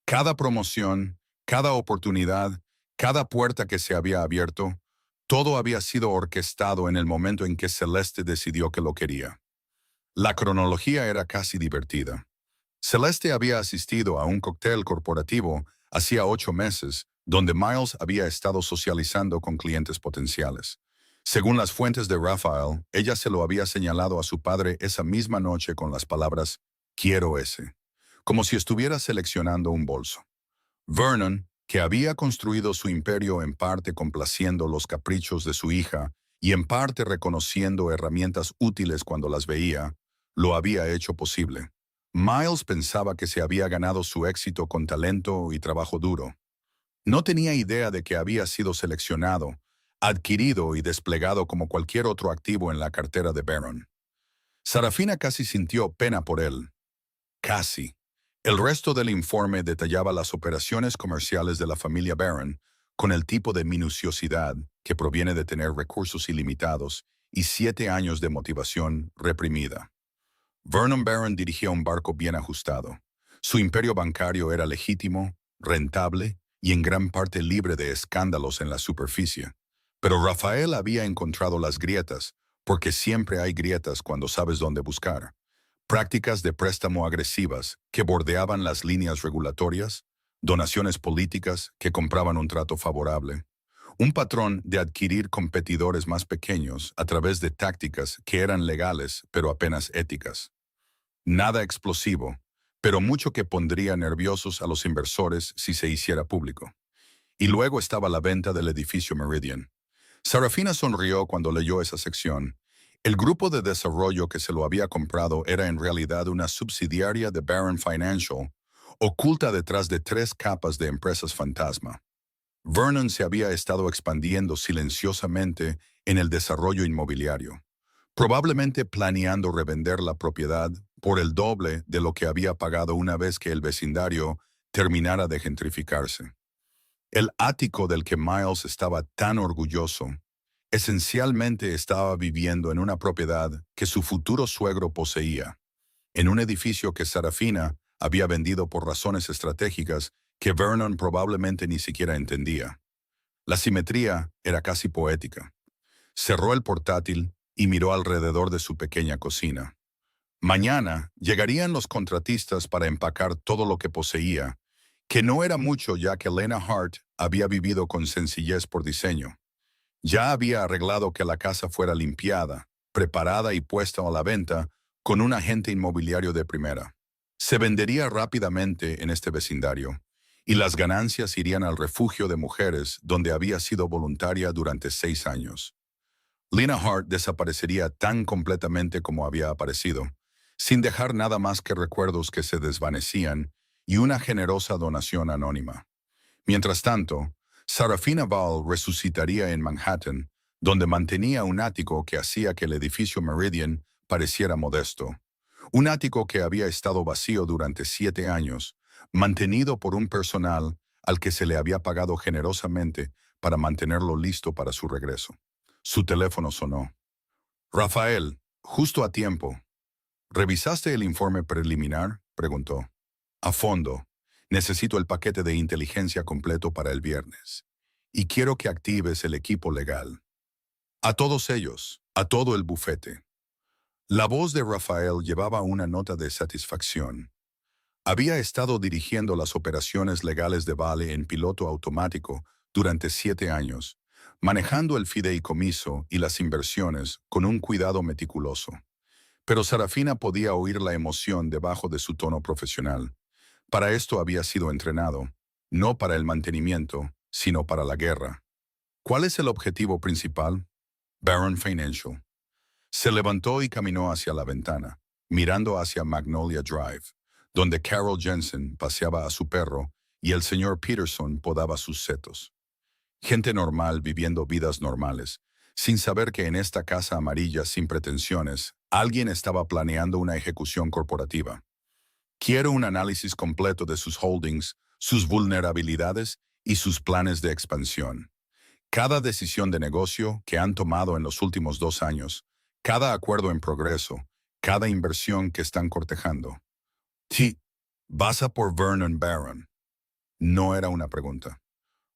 Cada promoción, cada oportunidad, cada puerta que se había abierto, todo había sido orquestado en el momento en que Celeste decidió que lo quería. La cronología era casi divertida. Celeste había asistido a un cóctel corporativo hacía 8 meses, donde Miles había estado socializando con clientes potenciales. Según las fuentes de Rafael, ella se lo había señalado a su padre esa misma noche con las palabras «Quiero ese», como si estuviera seleccionando un bolso. Vernon, que había construido su imperio en parte complaciendo los caprichos de su hija y en parte reconociendo herramientas útiles cuando las veía, lo había hecho posible. Miles pensaba que se había ganado su éxito con talento y trabajo duro. No tenía idea de que había sido seleccionado, adquirido y desplegado como cualquier otro activo en la cartera de Barron. Sarafina casi sintió pena por él. Casi. El resto del informe detallaba las operaciones comerciales de la familia Barron con el tipo de minuciosidad que proviene de tener recursos ilimitados y 7 años de motivación reprimida. Vernon Barron dirigía un barco bien ajustado. Su imperio bancario era legítimo, rentable y en gran parte libre de escándalos en la superficie. Pero Rafael había encontrado las grietas, porque siempre hay grietas cuando sabes dónde buscar. Prácticas de préstamo agresivas que bordeaban las líneas regulatorias, donaciones políticas que compraban un trato favorable, un patrón de adquirir competidores más pequeños a través de tácticas que eran legales pero apenas éticas. Nada explosivo, pero mucho que pondría nerviosos a los inversores si se hiciera público. Y luego estaba la venta del edificio Meridian. Sarafina sonrió cuando leyó esa sección. El grupo de desarrollo que se lo había comprado era en realidad una subsidiaria de Barron Financial, oculta detrás de 3 capas de empresas fantasma. Vernon se había estado expandiendo silenciosamente en el desarrollo inmobiliario, probablemente planeando revender la propiedad por el doble de lo que había pagado una vez que el vecindario terminara de gentrificarse. El ático del que Miles estaba tan orgulloso esencialmente estaba viviendo en una propiedad que su futuro suegro poseía, en un edificio que Sarafina había vendido por razones estratégicas que Vernon probablemente ni siquiera entendía. La simetría era casi poética. Cerró el portátil y miró alrededor de su pequeña cocina. Mañana llegarían los contratistas para empacar todo lo que poseía, que no era mucho ya que Lena Hart había vivido con sencillez por diseño. Ya había arreglado que la casa fuera limpiada, preparada y puesta a la venta con un agente inmobiliario de primera. Se vendería rápidamente en este vecindario, y las ganancias irían al refugio de mujeres donde había sido voluntaria durante 6 años. Lena Hart desaparecería tan completamente como había aparecido, sin dejar nada más que recuerdos que se desvanecían y una generosa donación anónima. Mientras tanto, Sarafina Ball resucitaría en Manhattan, donde mantenía un ático que hacía que el edificio Meridian pareciera modesto. Un ático que había estado vacío durante 7 años, mantenido por un personal al que se le había pagado generosamente para mantenerlo listo para su regreso. Su teléfono sonó. Rafael, justo a tiempo. ¿Revisaste el informe preliminar?, preguntó. A fondo. Necesito el paquete de inteligencia completo para el viernes. Y quiero que actives el equipo legal. A todos ellos, a todo el bufete. La voz de Rafael llevaba una nota de satisfacción. Había estado dirigiendo las operaciones legales de Vale en piloto automático durante 7 años, manejando el fideicomiso y las inversiones con un cuidado meticuloso. Pero Sarafina podía oír la emoción debajo de su tono profesional. Para esto había sido entrenado, no para el mantenimiento, sino para la guerra. ¿Cuál es el objetivo principal? Barron Financial. Se levantó y caminó hacia la ventana, mirando hacia Magnolia Drive, donde Carol Jensen paseaba a su perro y el señor Peterson podaba sus setos. Gente normal viviendo vidas normales, sin saber que en esta casa amarilla sin pretensiones, alguien estaba planeando una ejecución corporativa. Quiero un análisis completo de sus holdings, sus vulnerabilidades y sus planes de expansión. Cada decisión de negocio que han tomado en los últimos 2 años, cada acuerdo en progreso, cada inversión que están cortejando. Sí, ¿vas a por Vernon Barron? No era una pregunta.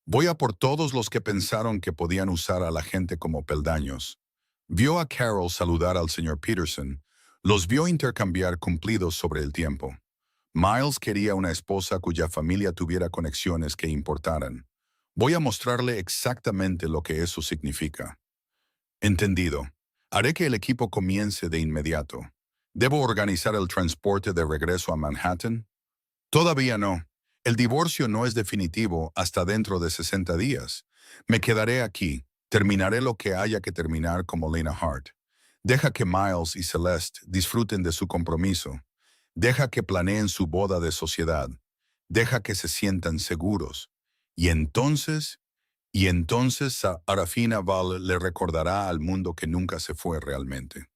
Voy a por todos los que pensaron que podían usar a la gente como peldaños. Vio a Carol saludar al señor Peterson, los vio intercambiar cumplidos sobre el tiempo. Miles quería una esposa cuya familia tuviera conexiones que importaran. Voy a mostrarle exactamente lo que eso significa. Entendido. Haré que el equipo comience de inmediato. ¿Debo organizar el transporte de regreso a Manhattan? Todavía no. El divorcio no es definitivo hasta dentro de 60 días. Me quedaré aquí. Terminaré lo que haya que terminar como Lena Hart. Deja que Miles y Celeste disfruten de su compromiso. Deja que planeen su boda de sociedad. Deja que se sientan seguros. Y entonces Sarafina Val le recordará al mundo que nunca se fue realmente.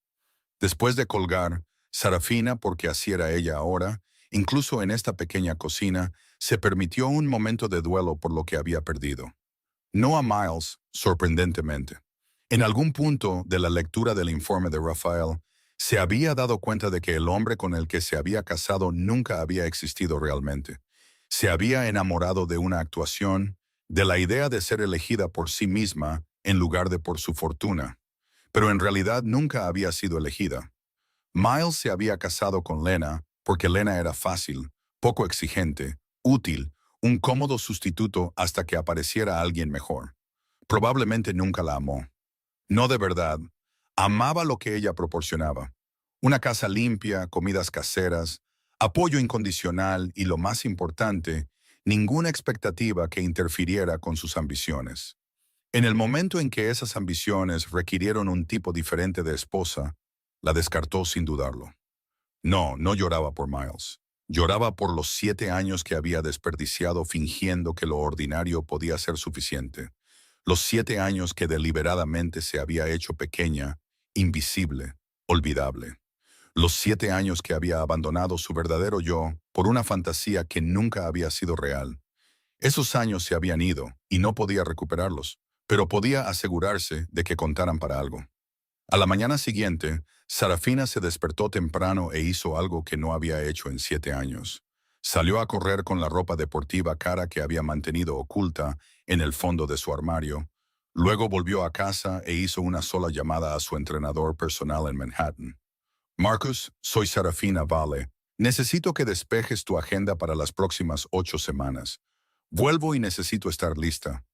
Después de colgar, Sarafina, porque así era ella ahora, incluso en esta pequeña cocina, se permitió un momento de duelo por lo que había perdido. No a Miles, sorprendentemente. En algún punto de la lectura del informe de Rafael, se había dado cuenta de que el hombre con el que se había casado nunca había existido realmente. Se había enamorado de una actuación, de la idea de ser elegida por sí misma en lugar de por su fortuna. Pero en realidad nunca había sido elegida. Miles se había casado con Lena porque Lena era fácil, poco exigente, útil, un cómodo sustituto hasta que apareciera alguien mejor. Probablemente nunca la amó. No de verdad. Amaba lo que ella proporcionaba. Una casa limpia, comidas caseras, apoyo incondicional y, lo más importante, ninguna expectativa que interfiriera con sus ambiciones. En el momento en que esas ambiciones requirieron un tipo diferente de esposa, la descartó sin dudarlo. No, no lloraba por Miles. Lloraba por los 7 años que había desperdiciado fingiendo que lo ordinario podía ser suficiente. Los 7 años que deliberadamente se había hecho pequeña, invisible, olvidable. Los 7 años que había abandonado su verdadero yo por una fantasía que nunca había sido real. Esos años se habían ido y no podía recuperarlos, pero podía asegurarse de que contaran para algo. A la mañana siguiente, Sarafina se despertó temprano e hizo algo que no había hecho en 7 años. Salió a correr con la ropa deportiva cara que había mantenido oculta en el fondo de su armario, Luego volvió a casa e hizo una sola llamada a su entrenador personal en Manhattan. Marcus, soy Serafina Vale. Necesito que despejes tu agenda para las próximas 8 semanas. Vuelvo y necesito estar lista.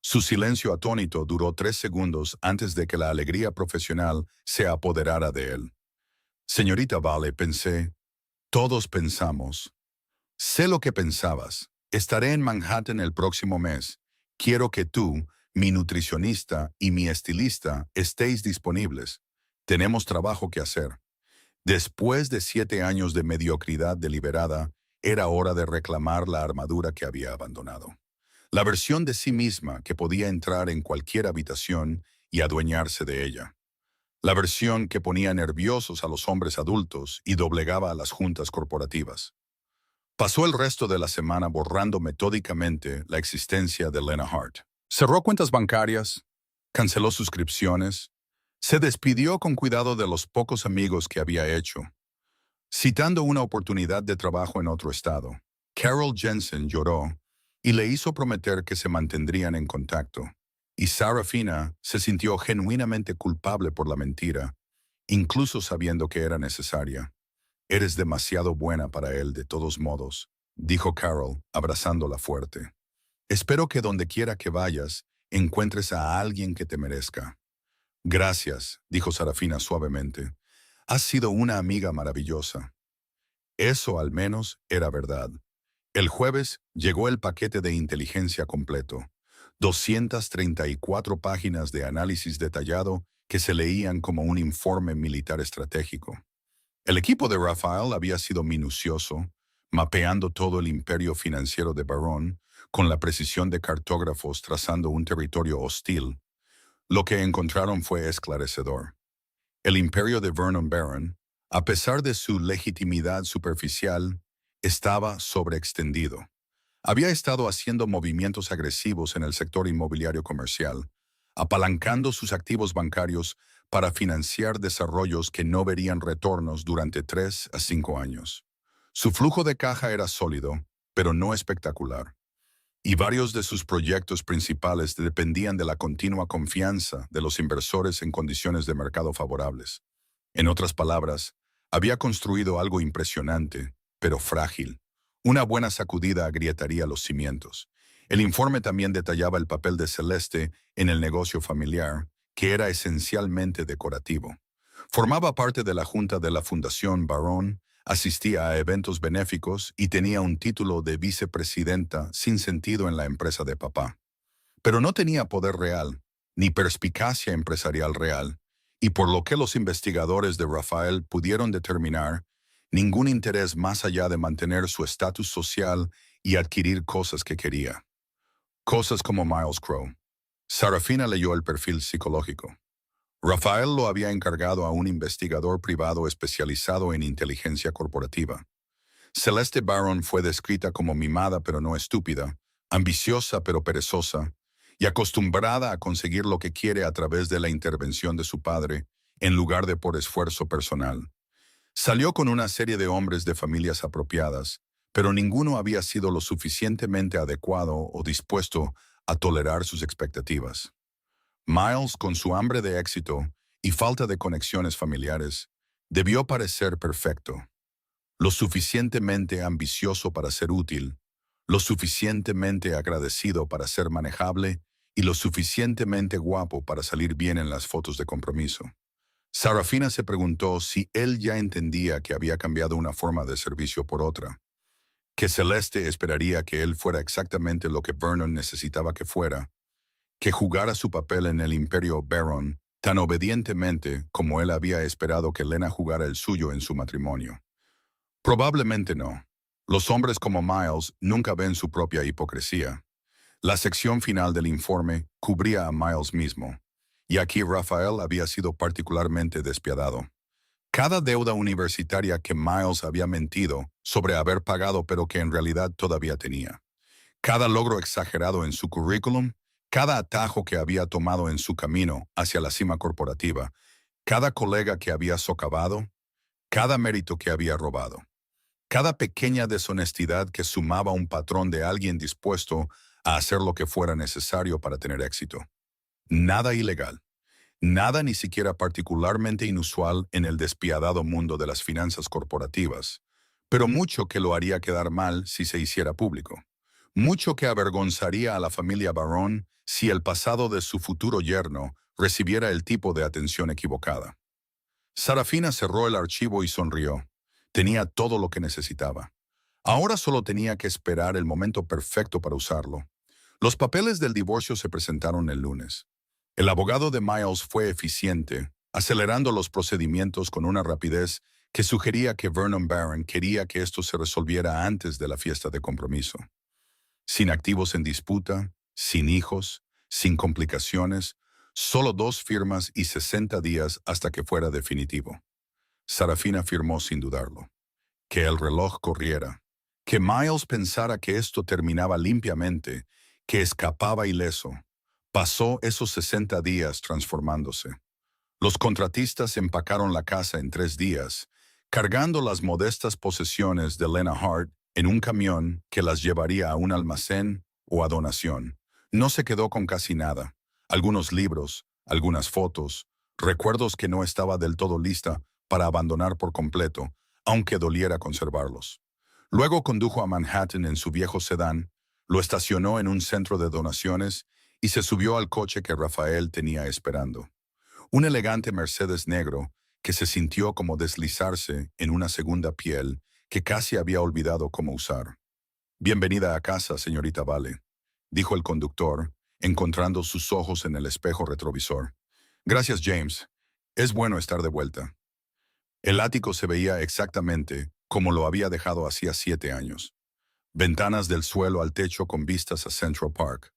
Su silencio atónito duró 3 segundos antes de que la alegría profesional se apoderara de él. Señorita Vale, pensé. Todos pensamos. Sé lo que pensabas. Estaré en Manhattan el próximo mes. Quiero que tú, mi nutricionista y mi estilista estéis disponibles. Tenemos trabajo que hacer. Después de 7 años de mediocridad deliberada, era hora de reclamar la armadura que había abandonado. La versión de sí misma que podía entrar en cualquier habitación y adueñarse de ella. La versión que ponía nerviosos a los hombres adultos y doblegaba a las juntas corporativas. Pasó el resto de la semana borrando metódicamente la existencia de Lena Hart. Cerró cuentas bancarias, canceló suscripciones, se despidió con cuidado de los pocos amigos que había hecho. Citando una oportunidad de trabajo en otro estado, Carol Jensen lloró y le hizo prometer que se mantendrían en contacto. Y Sarafina se sintió genuinamente culpable por la mentira, incluso sabiendo que era necesaria. Eres demasiado buena para él de todos modos, dijo Carol, abrazándola fuerte. Espero que donde quiera que vayas, encuentres a alguien que te merezca. Gracias, dijo Sarafina suavemente. Has sido una amiga maravillosa. Eso al menos era verdad. El jueves llegó el paquete de inteligencia completo. 234 páginas de análisis detallado que se leían como un informe militar estratégico. El equipo de Rafael había sido minucioso, mapeando todo el imperio financiero de Barron con la precisión de cartógrafos trazando un territorio hostil. Lo que encontraron fue esclarecedor. El imperio de Vernon Barron, a pesar de su legitimidad superficial, estaba sobreextendido. Había estado haciendo movimientos agresivos en el sector inmobiliario comercial, apalancando sus activos bancarios para financiar desarrollos que no verían retornos durante 3 a 5 años. Su flujo de caja era sólido, pero no espectacular, y varios de sus proyectos principales dependían de la continua confianza de los inversores en condiciones de mercado favorables. En otras palabras, había construido algo impresionante, pero frágil. Una buena sacudida agrietaría los cimientos. El informe también detallaba el papel de Celeste en el negocio familiar, que era esencialmente decorativo. Formaba parte de la junta de la Fundación Barron, asistía a eventos benéficos y tenía un título de vicepresidenta sin sentido en la empresa de papá. Pero no tenía poder real, ni perspicacia empresarial real, y por lo que los investigadores de Rafael pudieron determinar, ningún interés más allá de mantener su estatus social y adquirir cosas que quería. Cosas como Miles Crow. Sarafina leyó el perfil psicológico. Rafael lo había encargado a un investigador privado especializado en inteligencia corporativa. Celeste Barron fue descrita como mimada pero no estúpida, ambiciosa pero perezosa, y acostumbrada a conseguir lo que quiere a través de la intervención de su padre, en lugar de por esfuerzo personal. Salió con una serie de hombres de familias apropiadas, pero ninguno había sido lo suficientemente adecuado o dispuesto a tolerar sus expectativas. Miles, con su hambre de éxito y falta de conexiones familiares, debió parecer perfecto. Lo suficientemente ambicioso para ser útil, lo suficientemente agradecido para ser manejable y lo suficientemente guapo para salir bien en las fotos de compromiso. Sarafina se preguntó si él ya entendía que había cambiado una forma de servicio por otra, que Celeste esperaría que él fuera exactamente lo que Vernon necesitaba que fuera, que jugara su papel en el imperio Barron tan obedientemente como él había esperado que Lena jugara el suyo en su matrimonio. Probablemente no. Los hombres como Miles nunca ven su propia hipocresía. La sección final del informe cubría a Miles mismo, y aquí Rafael había sido particularmente despiadado. Cada deuda universitaria que Miles había mentido sobre haber pagado pero que en realidad todavía tenía. Cada logro exagerado en su currículum, cada atajo que había tomado en su camino hacia la cima corporativa, cada colega que había socavado, cada mérito que había robado. Cada pequeña deshonestidad que sumaba un patrón de alguien dispuesto a hacer lo que fuera necesario para tener éxito. Nada ilegal. Nada ni siquiera particularmente inusual en el despiadado mundo de las finanzas corporativas, pero mucho que lo haría quedar mal si se hiciera público. Mucho que avergonzaría a la familia Barron si el pasado de su futuro yerno recibiera el tipo de atención equivocada. Sarafina cerró el archivo y sonrió. Tenía todo lo que necesitaba. Ahora solo tenía que esperar el momento perfecto para usarlo. Los papeles del divorcio se presentaron el lunes. El abogado de Miles fue eficiente, acelerando los procedimientos con una rapidez que sugería que Vernon Barron quería que esto se resolviera antes de la fiesta de compromiso. Sin activos en disputa, sin hijos, sin complicaciones, solo 2 firmas y 60 días hasta que fuera definitivo. Sarafina firmó sin dudarlo. Que el reloj corriera. Que Miles pensara que esto terminaba limpiamente, que escapaba ileso. Pasó esos 60 días transformándose. Los contratistas empacaron la casa en 3 días, cargando las modestas posesiones de Lena Hart en un camión que las llevaría a un almacén o a donación. No se quedó con casi nada. Algunos libros, algunas fotos, recuerdos que no estaba del todo lista para abandonar por completo, aunque doliera conservarlos. Luego condujo a Manhattan en su viejo sedán, lo estacionó en un centro de donaciones y se subió al coche que Rafael tenía esperando. Un elegante Mercedes negro que se sintió como deslizarse en una segunda piel que casi había olvidado cómo usar. «Bienvenida a casa, señorita Vale», dijo el conductor, encontrando sus ojos en el espejo retrovisor. «Gracias, James. Es bueno estar de vuelta». El ático se veía exactamente como lo había dejado hacía 7 años. Ventanas del suelo al techo con vistas a Central Park.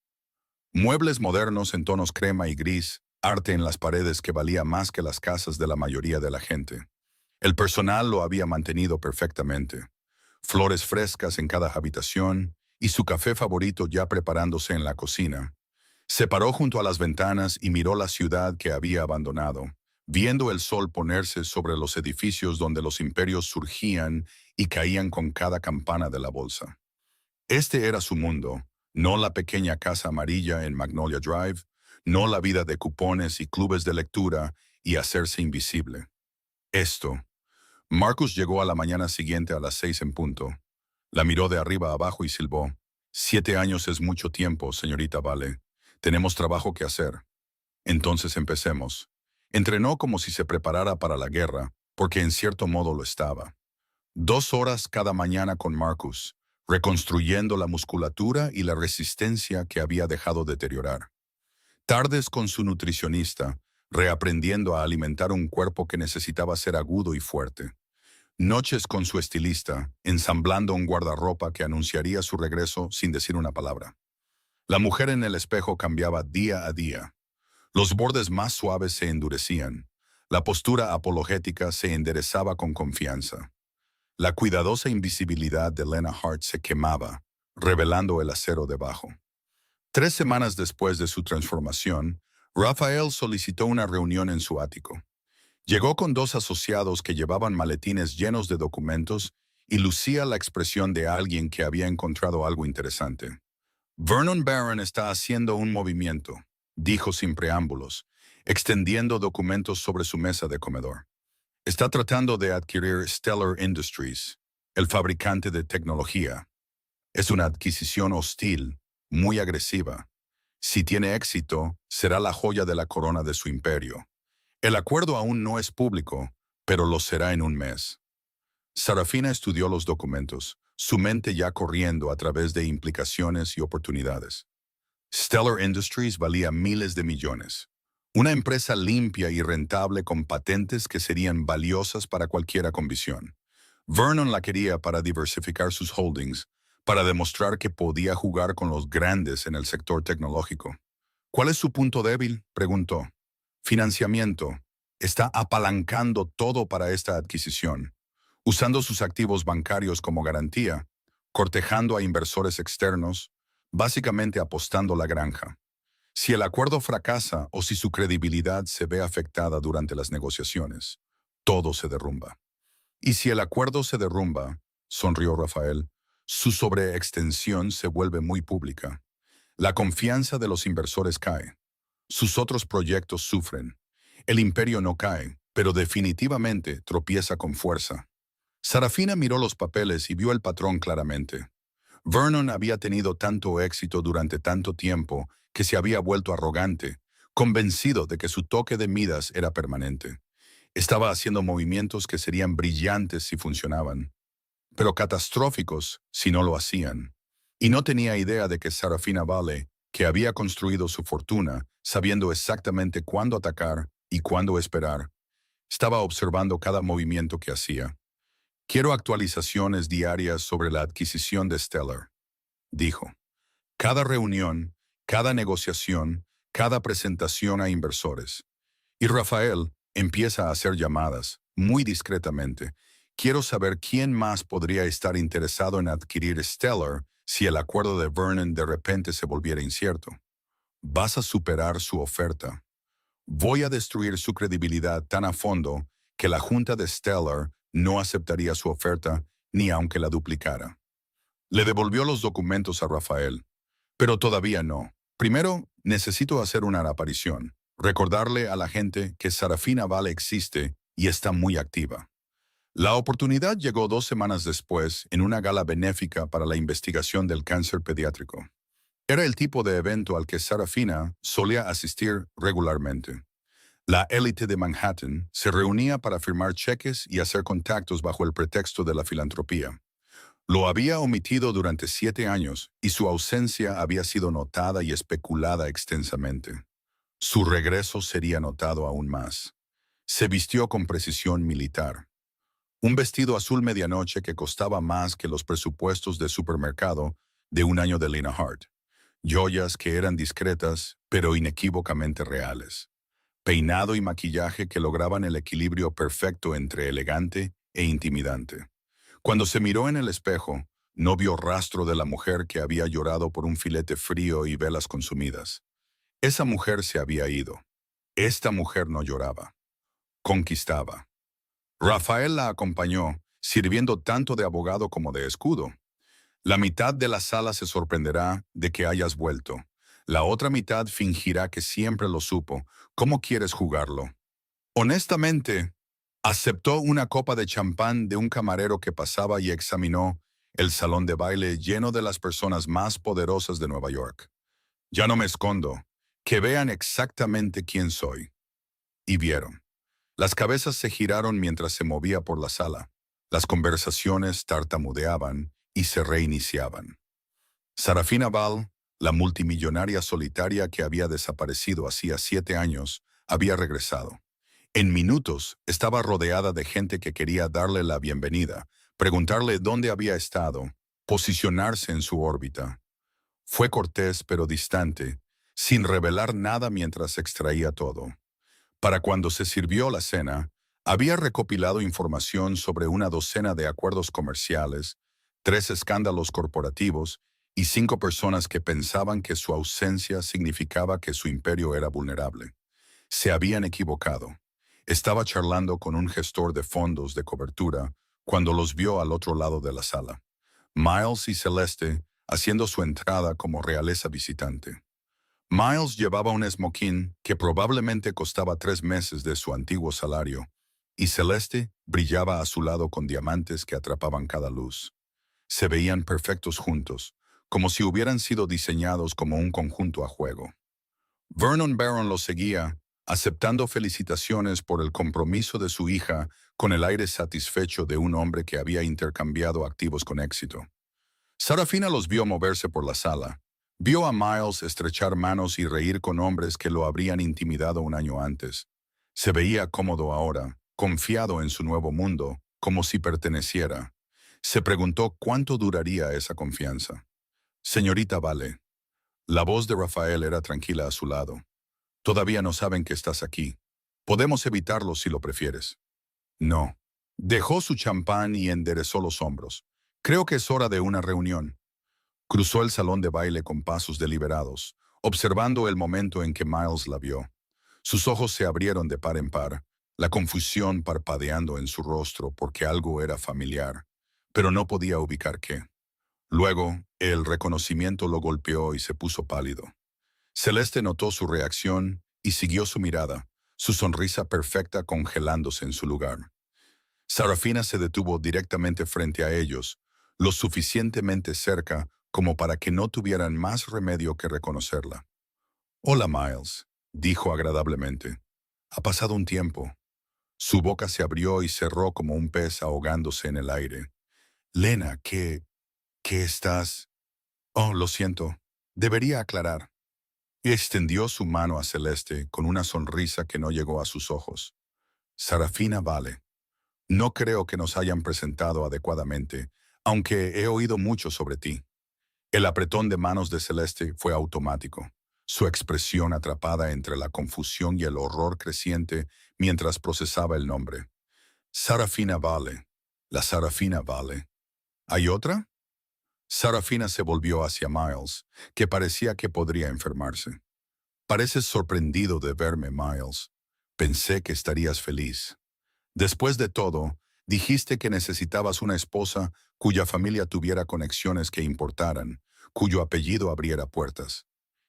Muebles modernos en tonos crema y gris, arte en las paredes que valía más que las casas de la mayoría de la gente. El personal lo había mantenido perfectamente. Flores frescas en cada habitación y su café favorito ya preparándose en la cocina. Se paró junto a las ventanas y miró la ciudad que había abandonado, viendo el sol ponerse sobre los edificios donde los imperios surgían y caían con cada campana de la bolsa. Este era su mundo, no la pequeña casa amarilla en Magnolia Drive, no la vida de cupones y clubes de lectura y hacerse invisible. Esto. Marcus llegó a la mañana siguiente a las 6 en punto. La miró de arriba a abajo y silbó. 7 años es mucho tiempo, señorita Vale. Tenemos trabajo que hacer. Entonces empecemos. Entrenó como si se preparara para la guerra, porque en cierto modo lo estaba. 2 horas cada mañana con Marcus, reconstruyendo la musculatura y la resistencia que había dejado deteriorar. Tardes con su nutricionista, reaprendiendo a alimentar un cuerpo que necesitaba ser agudo y fuerte. Noches con su estilista, ensamblando un guardarropa que anunciaría su regreso sin decir una palabra. La mujer en el espejo cambiaba día a día. Los bordes más suaves se endurecían. La postura apologética se enderezaba con confianza. La cuidadosa invisibilidad de Lena Hart se quemaba, revelando el acero debajo. 3 semanas después de su transformación, Rafael solicitó una reunión en su ático. Llegó con 2 asociados que llevaban maletines llenos de documentos y lucía la expresión de alguien que había encontrado algo interesante. «Vernon Barron está haciendo un movimiento», dijo sin preámbulos, extendiendo documentos sobre su mesa de comedor. «Está tratando de adquirir Stellar Industries, el fabricante de tecnología. Es una adquisición hostil, muy agresiva. Si tiene éxito, será la joya de la corona de su imperio. El acuerdo aún no es público, pero lo será en un mes». Sarafina estudió los documentos, su mente ya corriendo a través de implicaciones y oportunidades. Stellar Industries valía miles de millones. Una empresa limpia y rentable con patentes que serían valiosas para cualquiera con visión. Vernon la quería para diversificar sus holdings, para demostrar que podía jugar con los grandes en el sector tecnológico. «¿Cuál es su punto débil?», preguntó. «Financiamiento. Está apalancando todo para esta adquisición, usando sus activos bancarios como garantía, cortejando a inversores externos, básicamente apostando la granja. Si el acuerdo fracasa o si su credibilidad se ve afectada durante las negociaciones, todo se derrumba. Y si el acuerdo se derrumba», sonrió Rafael, «su sobreextensión se vuelve muy pública. La confianza de los inversores cae. Sus otros proyectos sufren. El imperio no cae, pero definitivamente tropieza con fuerza. Sarafina miró los papeles y vio el patrón claramente. Vernon había tenido tanto éxito durante tanto tiempo que se había vuelto arrogante, convencido de que su toque de Midas era permanente. Estaba haciendo movimientos que serían brillantes si funcionaban, pero catastróficos si no lo hacían. Y no tenía idea de que Sarafina Vale, que había construido su fortuna, sabiendo exactamente cuándo atacar y cuándo esperar, estaba observando cada movimiento que hacía. Quiero actualizaciones diarias sobre la adquisición de Stellar, dijo. Cada reunión, cada negociación, cada presentación a inversores. Y Rafael empieza a hacer llamadas, muy discretamente. Quiero saber quién más podría estar interesado en adquirir Stellar si el acuerdo de Vernon de repente se volviera incierto. Vas a superar su oferta. Voy a destruir su credibilidad tan a fondo que la junta de Stellar no aceptaría su oferta ni aunque la duplicara. Le devolvió los documentos a Rafael, pero todavía no. Primero, necesito hacer una aparición, recordarle a la gente que Sarafina Vale existe y está muy activa. La oportunidad llegó 2 semanas después en una gala benéfica para la investigación del cáncer pediátrico. Era el tipo de evento al que Sarafina solía asistir regularmente. La élite de Manhattan se reunía para firmar cheques y hacer contactos bajo el pretexto de la filantropía. Lo había omitido durante 7 años y su ausencia había sido notada y especulada extensamente. Su regreso sería notado aún más. Se vistió con precisión militar. Un vestido azul medianoche que costaba más que los presupuestos de supermercado de un año de Lena Hart. Joyas que eran discretas, pero inequívocamente reales. Peinado y maquillaje que lograban el equilibrio perfecto entre elegante e intimidante. Cuando se miró en el espejo, no vio rastro de la mujer que había llorado por un filete frío y velas consumidas. Esa mujer se había ido. Esta mujer no lloraba. Conquistaba. Rafael la acompañó, sirviendo tanto de abogado como de escudo. La mitad de la sala se sorprenderá de que hayas vuelto. La otra mitad fingirá que siempre lo supo. ¿Cómo quieres jugarlo? Honestamente, aceptó una copa de champán de un camarero que pasaba y examinó el salón de baile lleno de las personas más poderosas de Nueva York. Ya no me escondo. Que vean exactamente quién soy. Y vieron. Las cabezas se giraron mientras se movía por la sala. Las conversaciones tartamudeaban y se reiniciaban. Sarafina Val, la multimillonaria solitaria que había desaparecido hacía 7 años, había regresado. En minutos estaba rodeada de gente que quería darle la bienvenida, preguntarle dónde había estado, posicionarse en su órbita. Fue cortés pero distante, sin revelar nada mientras extraía todo. Para cuando se sirvió la cena, había recopilado información sobre una docena de acuerdos comerciales, 3 escándalos corporativos y 5 personas que pensaban que su ausencia significaba que su imperio era vulnerable. Se habían equivocado. Estaba charlando con un gestor de fondos de cobertura cuando los vio al otro lado de la sala. Miles y Celeste haciendo su entrada como realeza visitante. Miles llevaba un smoking que probablemente costaba 3 meses de su antiguo salario, y Celeste brillaba a su lado con diamantes que atrapaban cada luz. Se veían perfectos juntos, como si hubieran sido diseñados como un conjunto a juego. Vernon Barron los seguía, aceptando felicitaciones por el compromiso de su hija con el aire satisfecho de un hombre que había intercambiado activos con éxito. Sarafina los vio moverse por la sala. Vio a Miles estrechar manos y reír con hombres que lo habrían intimidado un año antes. Se veía cómodo ahora, confiado en su nuevo mundo, como si perteneciera. Se preguntó cuánto duraría esa confianza. Señorita Vale. La voz de Rafael era tranquila a su lado. Todavía no saben que estás aquí. Podemos evitarlo si lo prefieres. No. Dejó su champán y enderezó los hombros. Creo que es hora de una reunión. Cruzó el salón de baile con pasos deliberados, observando el momento en que Miles la vio. Sus ojos se abrieron de par en par, la confusión parpadeando en su rostro porque algo era familiar, pero no podía ubicar qué. Luego, el reconocimiento lo golpeó y se puso pálido. Celeste notó su reacción y siguió su mirada, su sonrisa perfecta congelándose en su lugar. Sarafina se detuvo directamente frente a ellos, lo suficientemente cerca como para que no tuvieran más remedio que reconocerla. «Hola, Miles», dijo agradablemente. «Ha pasado un tiempo». Su boca se abrió y cerró como un pez ahogándose en el aire. «Lena, ¿qué estás...?» «Oh, lo siento. Debería aclarar». Y extendió su mano a Celeste con una sonrisa que no llegó a sus ojos. «Sarafina Vale, no creo que nos hayan presentado adecuadamente, aunque he oído mucho sobre ti». El apretón de manos de Celeste fue automático, su expresión atrapada entre la confusión y el horror creciente mientras procesaba el nombre. «Sarafina Vale, la Sarafina Vale. ¿Hay otra?» Sarafina se volvió hacia Miles, que parecía que podría enfermarse. «Pareces sorprendido de verme, Miles. Pensé que estarías feliz. Después de todo, dijiste que necesitabas una esposa cuya familia tuviera conexiones que importaran, cuyo apellido abriera puertas».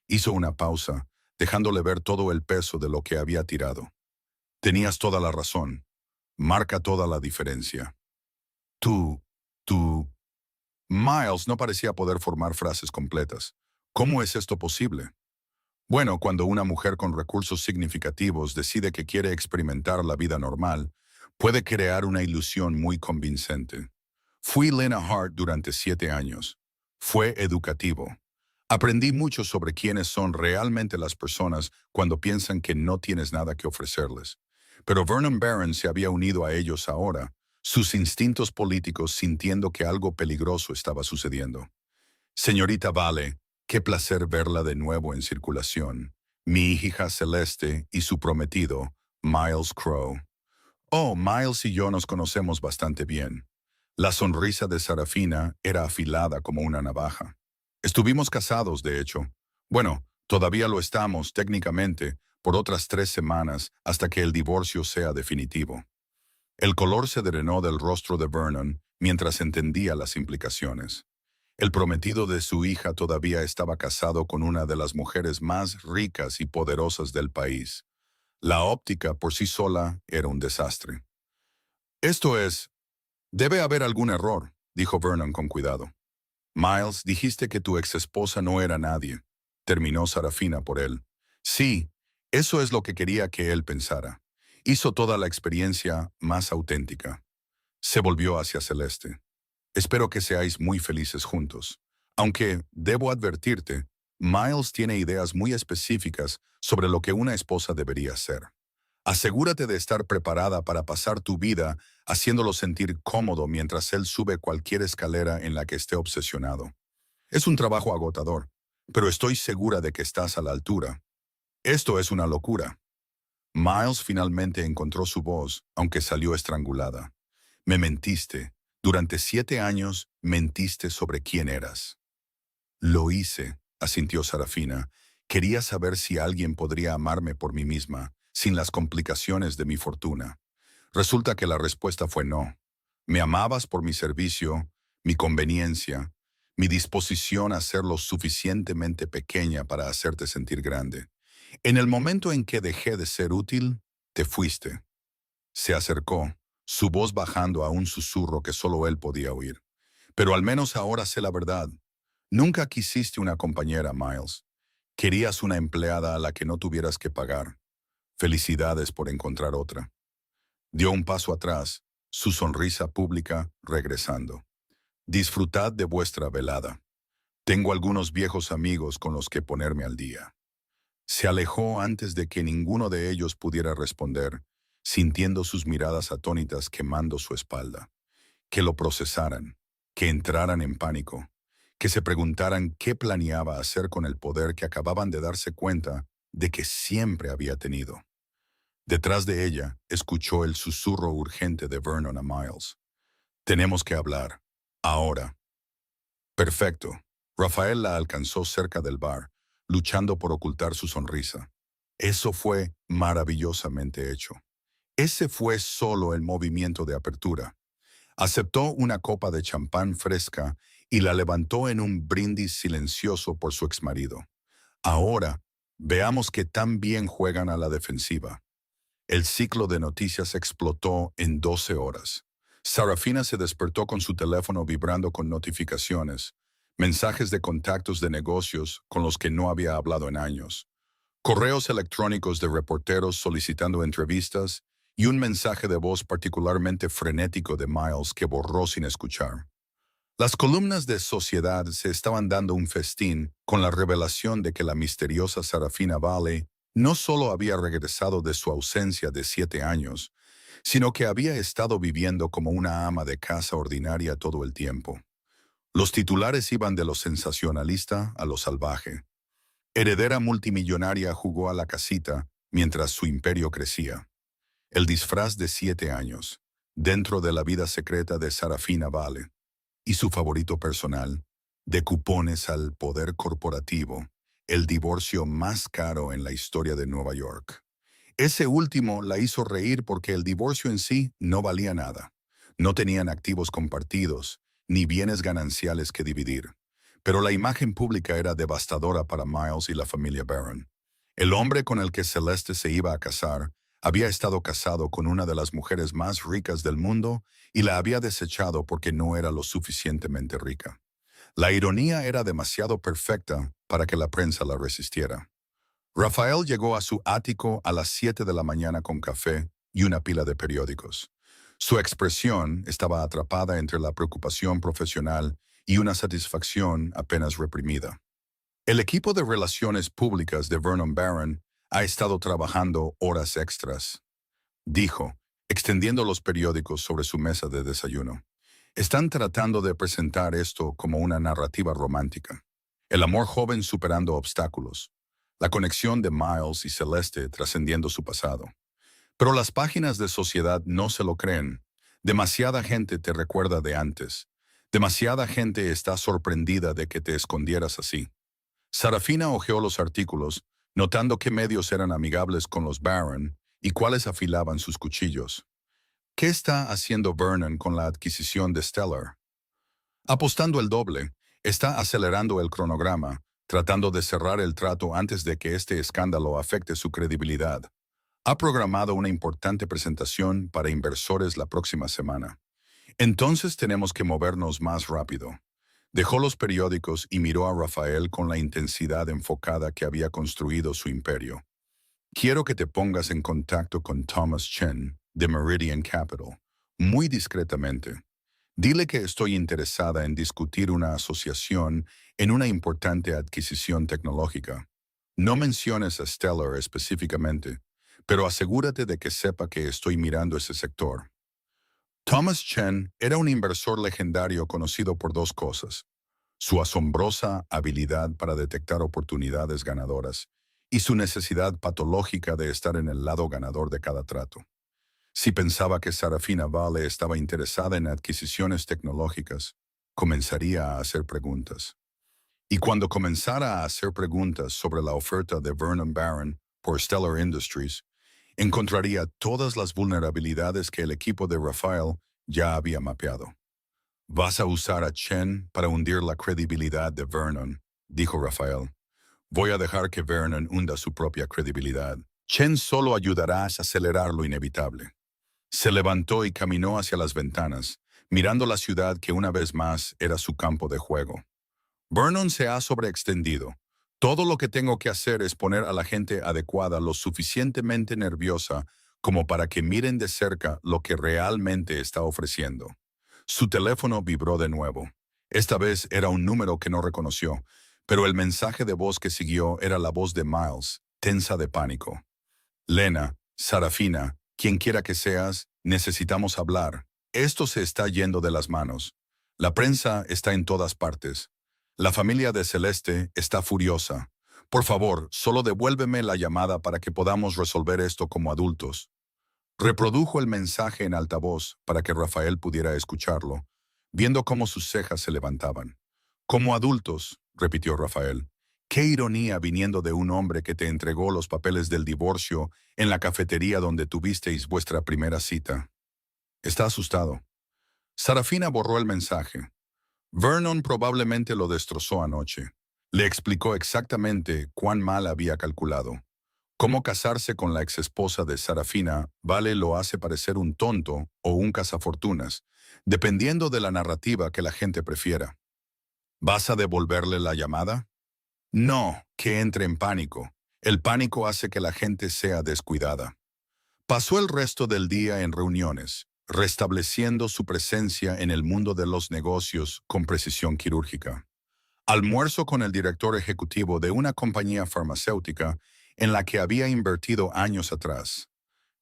Hizo una pausa, dejándole ver todo el peso de lo que había tirado. «Tenías toda la razón. Marca toda la diferencia. Tú... Miles no parecía poder formar frases completas. ¿Cómo es esto posible? Bueno, cuando una mujer con recursos significativos decide que quiere experimentar la vida normal, puede crear una ilusión muy convincente. Fui Lena Hart durante 7 años. Fue educativo. Aprendí mucho sobre quiénes son realmente las personas cuando piensan que no tienes nada que ofrecerles. Pero Vernon Barron se había unido a ellos ahora, sus instintos políticos sintiendo que algo peligroso estaba sucediendo. «Señorita Vale, qué placer verla de nuevo en circulación. Mi hija Celeste y su prometido, Miles Crow». «Oh, Miles y yo nos conocemos bastante bien». La sonrisa de Sarafina era afilada como una navaja. «Estuvimos casados, de hecho. Bueno, todavía lo estamos, técnicamente, por otras 3 semanas hasta que el divorcio sea definitivo». El color se drenó del rostro de Vernon mientras entendía las implicaciones. El prometido de su hija todavía estaba casado con una de las mujeres más ricas y poderosas del país. La óptica por sí sola era un desastre. «Esto es... Debe haber algún error», dijo Vernon con cuidado. «Miles, dijiste que tu exesposa no era nadie», terminó Sarafina por él. «Sí, eso es lo que quería que él pensara. Hizo toda la experiencia más auténtica». Se volvió hacia Celeste. «Espero que seáis muy felices juntos. Aunque, debo advertirte, Miles tiene ideas muy específicas sobre lo que una esposa debería ser. Asegúrate de estar preparada para pasar tu vida haciéndolo sentir cómodo mientras él sube cualquier escalera en la que esté obsesionado. Es un trabajo agotador, pero estoy segura de que estás a la altura. Esto es una locura». Miles finalmente encontró su voz, aunque salió estrangulada. «Me mentiste. Durante 7 años mentiste sobre quién eras». «Lo hice», asintió Sarafina. «Quería saber si alguien podría amarme por mí misma, sin las complicaciones de mi fortuna. Resulta que la respuesta fue no. Me amabas por mi servicio, mi conveniencia, mi disposición a ser lo suficientemente pequeña para hacerte sentir grande. En el momento en que dejé de ser útil, te fuiste». Se acercó, su voz bajando a un susurro que solo él podía oír. «Pero al menos ahora sé la verdad. Nunca quisiste una compañera, Miles. Querías una empleada a la que no tuvieras que pagar. Felicidades por encontrar otra». Dio un paso atrás, su sonrisa pública regresando. «Disfrutad de vuestra velada. Tengo algunos viejos amigos con los que ponerme al día». Se alejó antes de que ninguno de ellos pudiera responder, sintiendo sus miradas atónitas quemando su espalda. Que lo procesaran, que entraran en pánico, que se preguntaran qué planeaba hacer con el poder que acababan de darse cuenta de que siempre había tenido. Detrás de ella, escuchó el susurro urgente de Vernon a Miles. «Tenemos que hablar. Ahora». «Perfecto». Rafael la alcanzó cerca del bar, luchando por ocultar su sonrisa. «Eso fue maravillosamente hecho». Ese fue solo el movimiento de apertura. Aceptó una copa de champán fresca y la levantó en un brindis silencioso por su exmarido. «Ahora, Veamos que tan bien juegan a la defensiva. El ciclo de noticias explotó en 12 horas. Sarafina se despertó con su teléfono vibrando con notificaciones, mensajes de contactos de negocios con los que no había hablado en años, correos electrónicos de reporteros solicitando entrevistas y un mensaje de voz particularmente frenético de Miles que borró sin escuchar. Las columnas de Sociedad se estaban dando un festín con la revelación de que la misteriosa Sarafina Valley no solo había regresado de su ausencia de 7 años, sino que había estado viviendo como una ama de casa ordinaria todo el tiempo. Los titulares iban de lo sensacionalista a lo salvaje. Heredera multimillonaria jugó a la casita mientras su imperio crecía. El disfraz de 7 años, dentro de la vida secreta de Sarafina Valley. Y su favorito personal, de cupones al poder corporativo, el divorcio más caro en la historia de Nueva York. Ese último la hizo reír porque el divorcio en sí no valía nada. No tenían activos compartidos, ni bienes gananciales que dividir. Pero la imagen pública era devastadora para Miles y la familia Barron. El hombre con el que Celeste se iba a casar había estado casado con una de las mujeres más ricas del mundo y la había desechado porque no era lo suficientemente rica. La ironía era demasiado perfecta para que la prensa la resistiera. Rafael llegó a su ático a las 7 de la mañana con café y una pila de periódicos. Su expresión estaba atrapada entre la preocupación profesional y una satisfacción apenas reprimida. El equipo de relaciones públicas de Vernon Barron ha estado trabajando horas extras, dijo, extendiendo los periódicos sobre su mesa de desayuno. Están tratando de presentar esto como una narrativa romántica. El amor joven superando obstáculos. La conexión de Miles y Celeste trascendiendo su pasado. Pero las páginas de Sociedad no se lo creen. Demasiada gente te recuerda de antes. Demasiada gente está sorprendida de que te escondieras así. Sarafina hojeó los artículos, notando qué medios eran amigables con los Barron y cuáles afilaban sus cuchillos. ¿Qué está haciendo Vernon con la adquisición de Stellar? Apostando el doble, está acelerando el cronograma, tratando de cerrar el trato antes de que este escándalo afecte su credibilidad. Ha programado una importante presentación para inversores la próxima semana. Entonces tenemos que movernos más rápido. Dejó los periódicos y miró a Rafael con la intensidad enfocada que había construido su imperio. Quiero que te pongas en contacto con Thomas Chen, de Meridian Capital, muy discretamente. Dile que estoy interesada en discutir una asociación en una importante adquisición tecnológica. No menciones a Stellar específicamente, pero asegúrate de que sepa que estoy mirando ese sector. Thomas Chen era un inversor legendario conocido por dos cosas: su asombrosa habilidad para detectar oportunidades ganadoras y su necesidad patológica de estar en el lado ganador de cada trato. Si pensaba que Sarafina Valley estaba interesada en adquisiciones tecnológicas, comenzaría a hacer preguntas. Y cuando comenzara a hacer preguntas sobre la oferta de Vernon Barron por Stellar Industries, encontraría todas las vulnerabilidades que el equipo de Rafael ya había mapeado. Vas a usar a Chen para hundir la credibilidad de Vernon, dijo Rafael. Voy a dejar que Vernon hunda su propia credibilidad. Chen solo ayudará a acelerar lo inevitable. Se levantó y caminó hacia las ventanas, mirando la ciudad que una vez más era su campo de juego. Vernon se ha sobreextendido. Todo lo que tengo que hacer es poner a la gente adecuada lo suficientemente nerviosa como para que miren de cerca lo que realmente está ofreciendo. Su teléfono vibró de nuevo. Esta vez era un número que no reconoció, pero el mensaje de voz que siguió era la voz de Miles, tensa de pánico. Lena, Sarafina, quien quiera que seas, necesitamos hablar. Esto se está yendo de las manos. La prensa está en todas partes. La familia de Celeste está furiosa. Por favor, solo devuélveme la llamada para que podamos resolver esto como adultos. Reprodujo el mensaje en altavoz para que Rafael pudiera escucharlo, viendo cómo sus cejas se levantaban. Como adultos, repitió Rafael. Qué ironía viniendo de un hombre que te entregó los papeles del divorcio en la cafetería donde tuvisteis vuestra primera cita. Está asustado. Sarafina borró el mensaje. Vernon probablemente lo destrozó anoche. Le explicó exactamente cuán mal había calculado. Cómo casarse con la exesposa de Sarafina Vale lo hace parecer un tonto o un cazafortunas, dependiendo de la narrativa que la gente prefiera. ¿Vas a devolverle la llamada? No, que entre en pánico. El pánico hace que la gente sea descuidada. Pasó el resto del día en reuniones, restableciendo su presencia en el mundo de los negocios con precisión quirúrgica. Almuerzo con el director ejecutivo de una compañía farmacéutica en la que había invertido años atrás.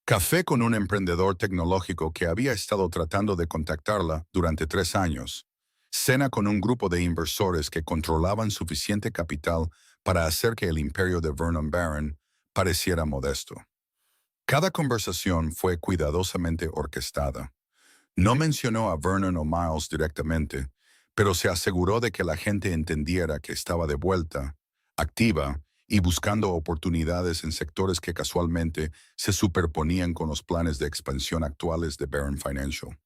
Café con un emprendedor tecnológico que había estado tratando de contactarla durante 3 años. Cena con un grupo de inversores que controlaban suficiente capital para hacer que el imperio de Vernon Barron pareciera modesto. Cada conversación fue cuidadosamente orquestada. No mencionó a Vernon o Miles directamente, pero se aseguró de que la gente entendiera que estaba de vuelta, activa y buscando oportunidades en sectores que casualmente se superponían con los planes de expansión actuales de Barron Financial.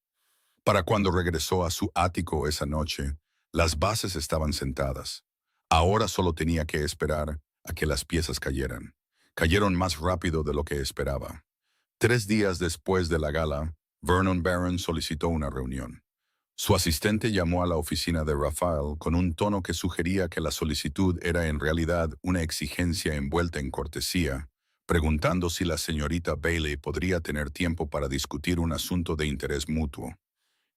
Para cuando regresó a su ático esa noche, las bases estaban sentadas. Ahora solo tenía que esperar a que las piezas cayeran. Cayeron más rápido de lo que esperaba. 3 días después de la gala, Vernon Barron solicitó una reunión. Su asistente llamó a la oficina de Raphael con un tono que sugería que la solicitud era en realidad una exigencia envuelta en cortesía, preguntando si la señorita Bailey podría tener tiempo para discutir un asunto de interés mutuo.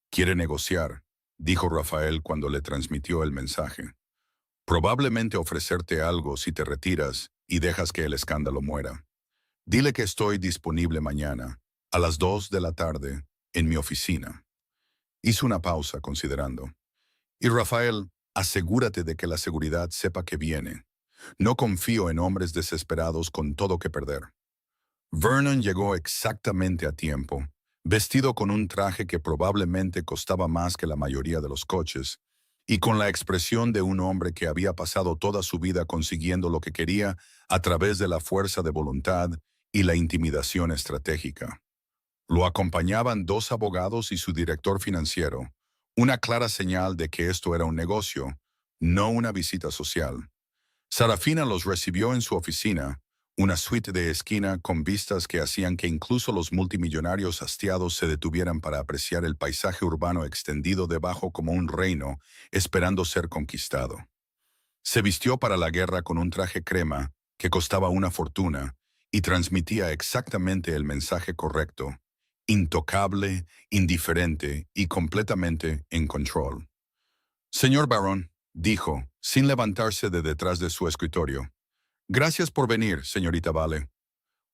«Quiere negociar», dijo Rafael cuando le transmitió el mensaje. «Probablemente ofrecerte algo si te retiras y dejas que el escándalo muera. Dile que estoy disponible mañana, a las 2 de la tarde, en mi oficina». Hizo una pausa considerando. «Y Rafael, asegúrate de que la seguridad sepa que viene. No confío en hombres desesperados con todo que perder». Vernon llegó exactamente a tiempo, vestido con un traje que probablemente costaba más que la mayoría de los coches, y con la expresión de un hombre que había pasado toda su vida consiguiendo lo que quería a través de la fuerza de voluntad y la intimidación estratégica. Lo acompañaban 2 abogados y su director financiero, una clara señal de que esto era un negocio, no una visita social. Sarafina los recibió en su oficina, una suite de esquina con vistas que hacían que incluso los multimillonarios hastiados se detuvieran para apreciar el paisaje urbano extendido debajo como un reino, esperando ser conquistado. Se vistió para la guerra con un traje crema que costaba una fortuna y transmitía exactamente el mensaje correcto: intocable, indiferente y completamente en control. «Señor Barron», dijo, sin levantarse de detrás de su escritorio. «Gracias por venir, señorita Vale».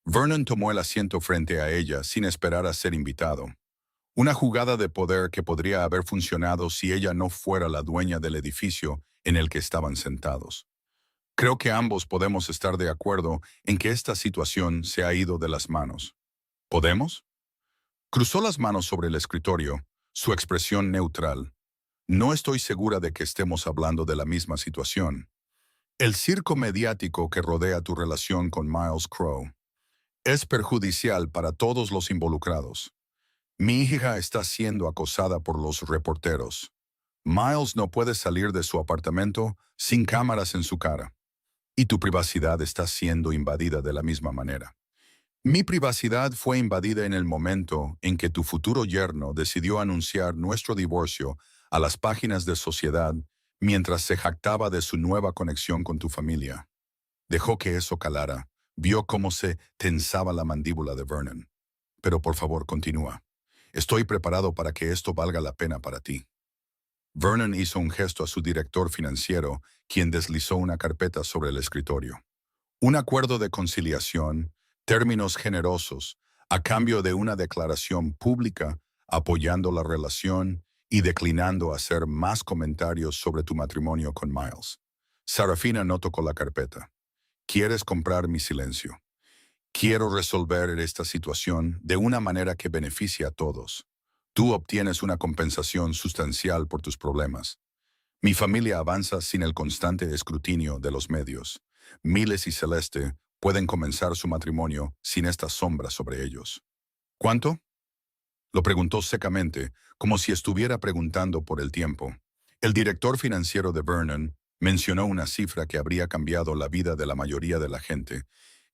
Vernon tomó el asiento frente a ella sin esperar a ser invitado. Una jugada de poder que podría haber funcionado si ella no fuera la dueña del edificio en el que estaban sentados. Creo que ambos podemos estar de acuerdo en que esta situación se ha ido de las manos. ¿Podemos? Cruzó las manos sobre el escritorio, su expresión neutral. No estoy segura de que estemos hablando de la misma situación. El circo mediático que rodea tu relación con Miles Crow es perjudicial para todos los involucrados. Mi hija está siendo acosada por los reporteros. Miles no puede salir de su apartamento sin cámaras en su cara. Y tu privacidad está siendo invadida de la misma manera. Mi privacidad fue invadida en el momento en que tu futuro yerno decidió anunciar nuestro divorcio a las páginas de Sociedad mientras se jactaba de su nueva conexión con tu familia. Dejó que eso calara. Vio cómo se tensaba la mandíbula de Vernon. Pero por favor, continúa. Estoy preparado para que esto valga la pena para ti. Vernon hizo un gesto a su director financiero, quien deslizó una carpeta sobre el escritorio. Un acuerdo de conciliación, términos generosos, a cambio de una declaración pública apoyando la relación y declinando hacer más comentarios sobre tu matrimonio con Miles. Sarafina no tocó la carpeta. «Quieres comprar mi silencio. Quiero resolver esta situación de una manera que beneficie a todos. Tú obtienes una compensación sustancial por tus problemas. Mi familia avanza sin el constante escrutinio de los medios. Miles y Celeste pueden comenzar su matrimonio sin esta sombra sobre ellos». «¿Cuánto?», lo preguntó secamente, como si estuviera preguntando por el tiempo. El director financiero de Vernon Mencionó una cifra que habría cambiado la vida de la mayoría de la gente.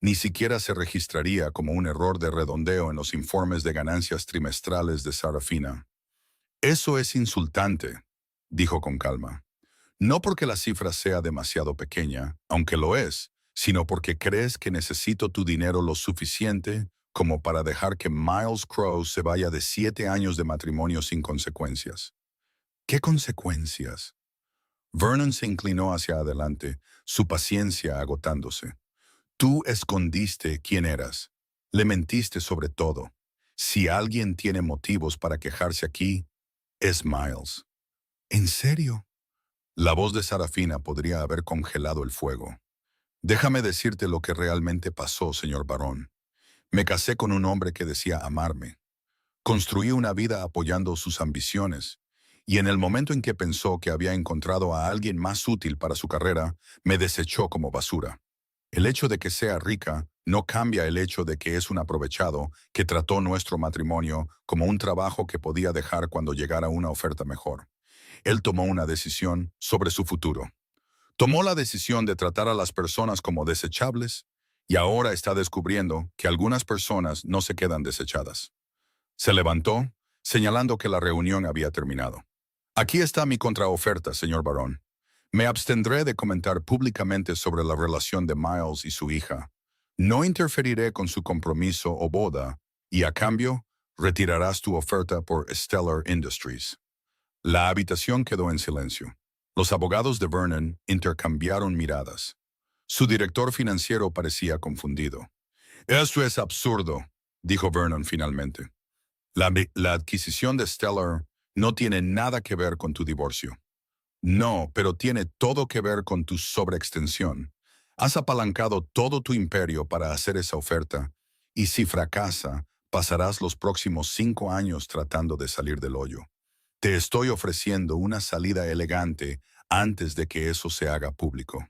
Ni siquiera se registraría como un error de redondeo en los informes de ganancias trimestrales de Sarafina. Eso es insultante, dijo con calma. No porque la cifra sea demasiado pequeña, aunque lo es, sino porque crees que necesito tu dinero lo suficiente como para dejar que Miles Crowe se vaya de 7 años de matrimonio sin consecuencias. ¿Qué consecuencias? Vernon se inclinó hacia adelante, su paciencia agotándose. Tú escondiste quién eras. Le mentiste sobre todo. Si alguien tiene motivos para quejarse aquí, es Miles. ¿En serio? La voz de Sarafina podría haber congelado el fuego. Déjame decirte lo que realmente pasó, señor Barón. Me casé con un hombre que decía amarme. Construí una vida apoyando sus ambiciones. Y en el momento en que pensó que había encontrado a alguien más útil para su carrera, me desechó como basura. El hecho de que sea rica no cambia el hecho de que es un aprovechado que trató nuestro matrimonio como un trabajo que podía dejar cuando llegara una oferta mejor. Él tomó una decisión sobre su futuro. Tomó la decisión de tratar a las personas como desechables y ahora está descubriendo que algunas personas no se quedan desechadas. Se levantó, señalando que la reunión había terminado. Aquí está mi contraoferta, señor Barón. Me abstendré de comentar públicamente sobre la relación de Miles y su hija. No interferiré con su compromiso o boda, y a cambio, retirarás tu oferta por Stellar Industries. La habitación quedó en silencio. Los abogados de Vernon intercambiaron miradas. Su director financiero parecía confundido. «Esto es absurdo», dijo Vernon finalmente. La adquisición de Stellar no tiene nada que ver con tu divorcio. No, pero tiene todo que ver con tu sobreextensión. Has apalancado todo tu imperio para hacer esa oferta, y si fracasa, pasarás los próximos 5 años tratando de salir del hoyo. Te estoy ofreciendo una salida elegante antes de que eso se haga público.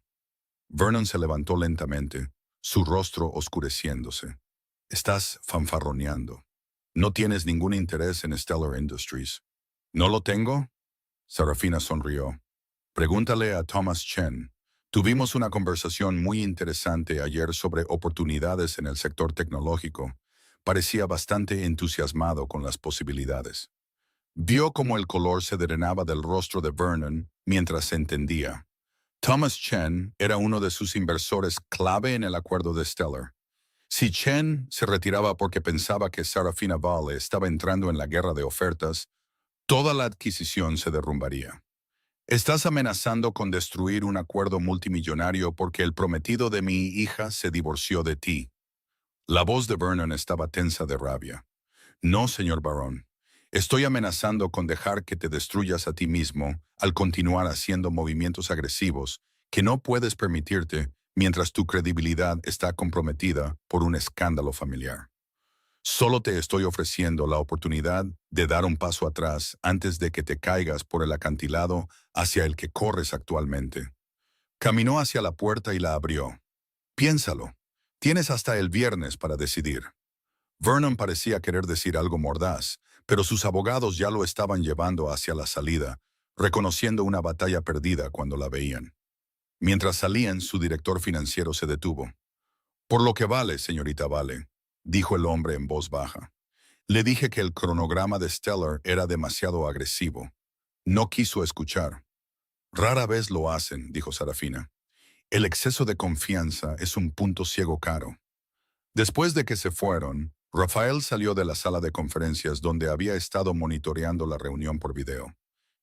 Vernon se levantó lentamente, su rostro oscureciéndose. Estás fanfarroneando. No tienes ningún interés en Stellar Industries. ¿No lo tengo? Sarafina sonrió. Pregúntale a Thomas Chen. Tuvimos una conversación muy interesante ayer sobre oportunidades en el sector tecnológico. Parecía bastante entusiasmado con las posibilidades. Vio cómo el color se drenaba del rostro de Vernon mientras se entendía. Thomas Chen era uno de sus inversores clave en el acuerdo de Stellar. Si Chen se retiraba porque pensaba que Sarafina Vale estaba entrando en la guerra de ofertas, toda la adquisición se derrumbaría. Estás amenazando con destruir un acuerdo multimillonario porque el prometido de mi hija se divorció de ti. La voz de Vernon estaba tensa de rabia. No, señor Barón. Estoy amenazando con dejar que te destruyas a ti mismo al continuar haciendo movimientos agresivos que no puedes permitirte mientras tu credibilidad está comprometida por un escándalo familiar. Solo te estoy ofreciendo la oportunidad de dar un paso atrás antes de que te caigas por el acantilado hacia el que corres actualmente. Caminó hacia la puerta y la abrió. Piénsalo. Tienes hasta el viernes para decidir. Vernon parecía querer decir algo mordaz, pero sus abogados ya lo estaban llevando hacia la salida, reconociendo una batalla perdida cuando la veían. Mientras salían, su director financiero se detuvo. «Por lo que vale, señorita Vale», dijo el hombre en voz baja. «Le dije que el cronograma de Stellar era demasiado agresivo. No quiso escuchar». «Rara vez lo hacen», dijo Sarafina. «El exceso de confianza es un punto ciego caro». Después de que se fueron, Rafael salió de la sala de conferencias donde había estado monitoreando la reunión por video.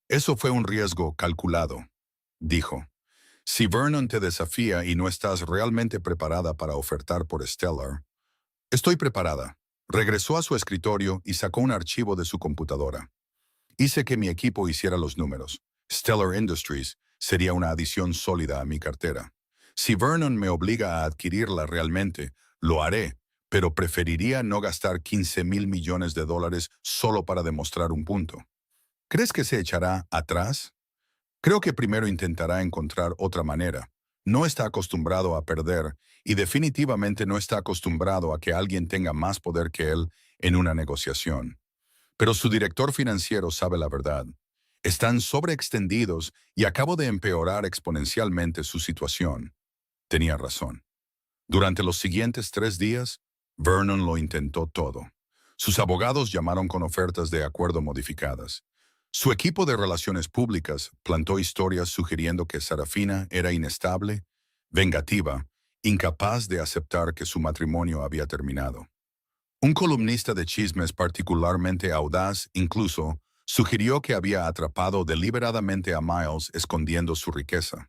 «Eso fue un riesgo calculado», dijo. «Si Vernon te desafía y no estás realmente preparada para ofertar por Stellar». «Estoy preparada». Regresó a su escritorio y sacó un archivo de su computadora. «Hice que mi equipo hiciera los números. Stellar Industries sería una adición sólida a mi cartera. Si Vernon me obliga a adquirirla realmente, lo haré, pero preferiría no gastar 15,000 millones de dólares solo para demostrar un punto». «¿Crees que se echará atrás?» «Creo que primero intentará encontrar otra manera. No está acostumbrado a perder y definitivamente no está acostumbrado a que alguien tenga más poder que él en una negociación. Pero su director financiero sabe la verdad. Están sobreextendidos y acabo de empeorar exponencialmente su situación. Tenía razón. Durante los siguientes 3 días, Vernon lo intentó todo. Sus abogados llamaron con ofertas de acuerdo modificadas. Su equipo de relaciones públicas plantó historias sugiriendo que Sarafina era inestable, vengativa, incapaz de aceptar que su matrimonio había terminado. Un columnista de chismes particularmente audaz incluso sugirió que había atrapado deliberadamente a Miles escondiendo su riqueza.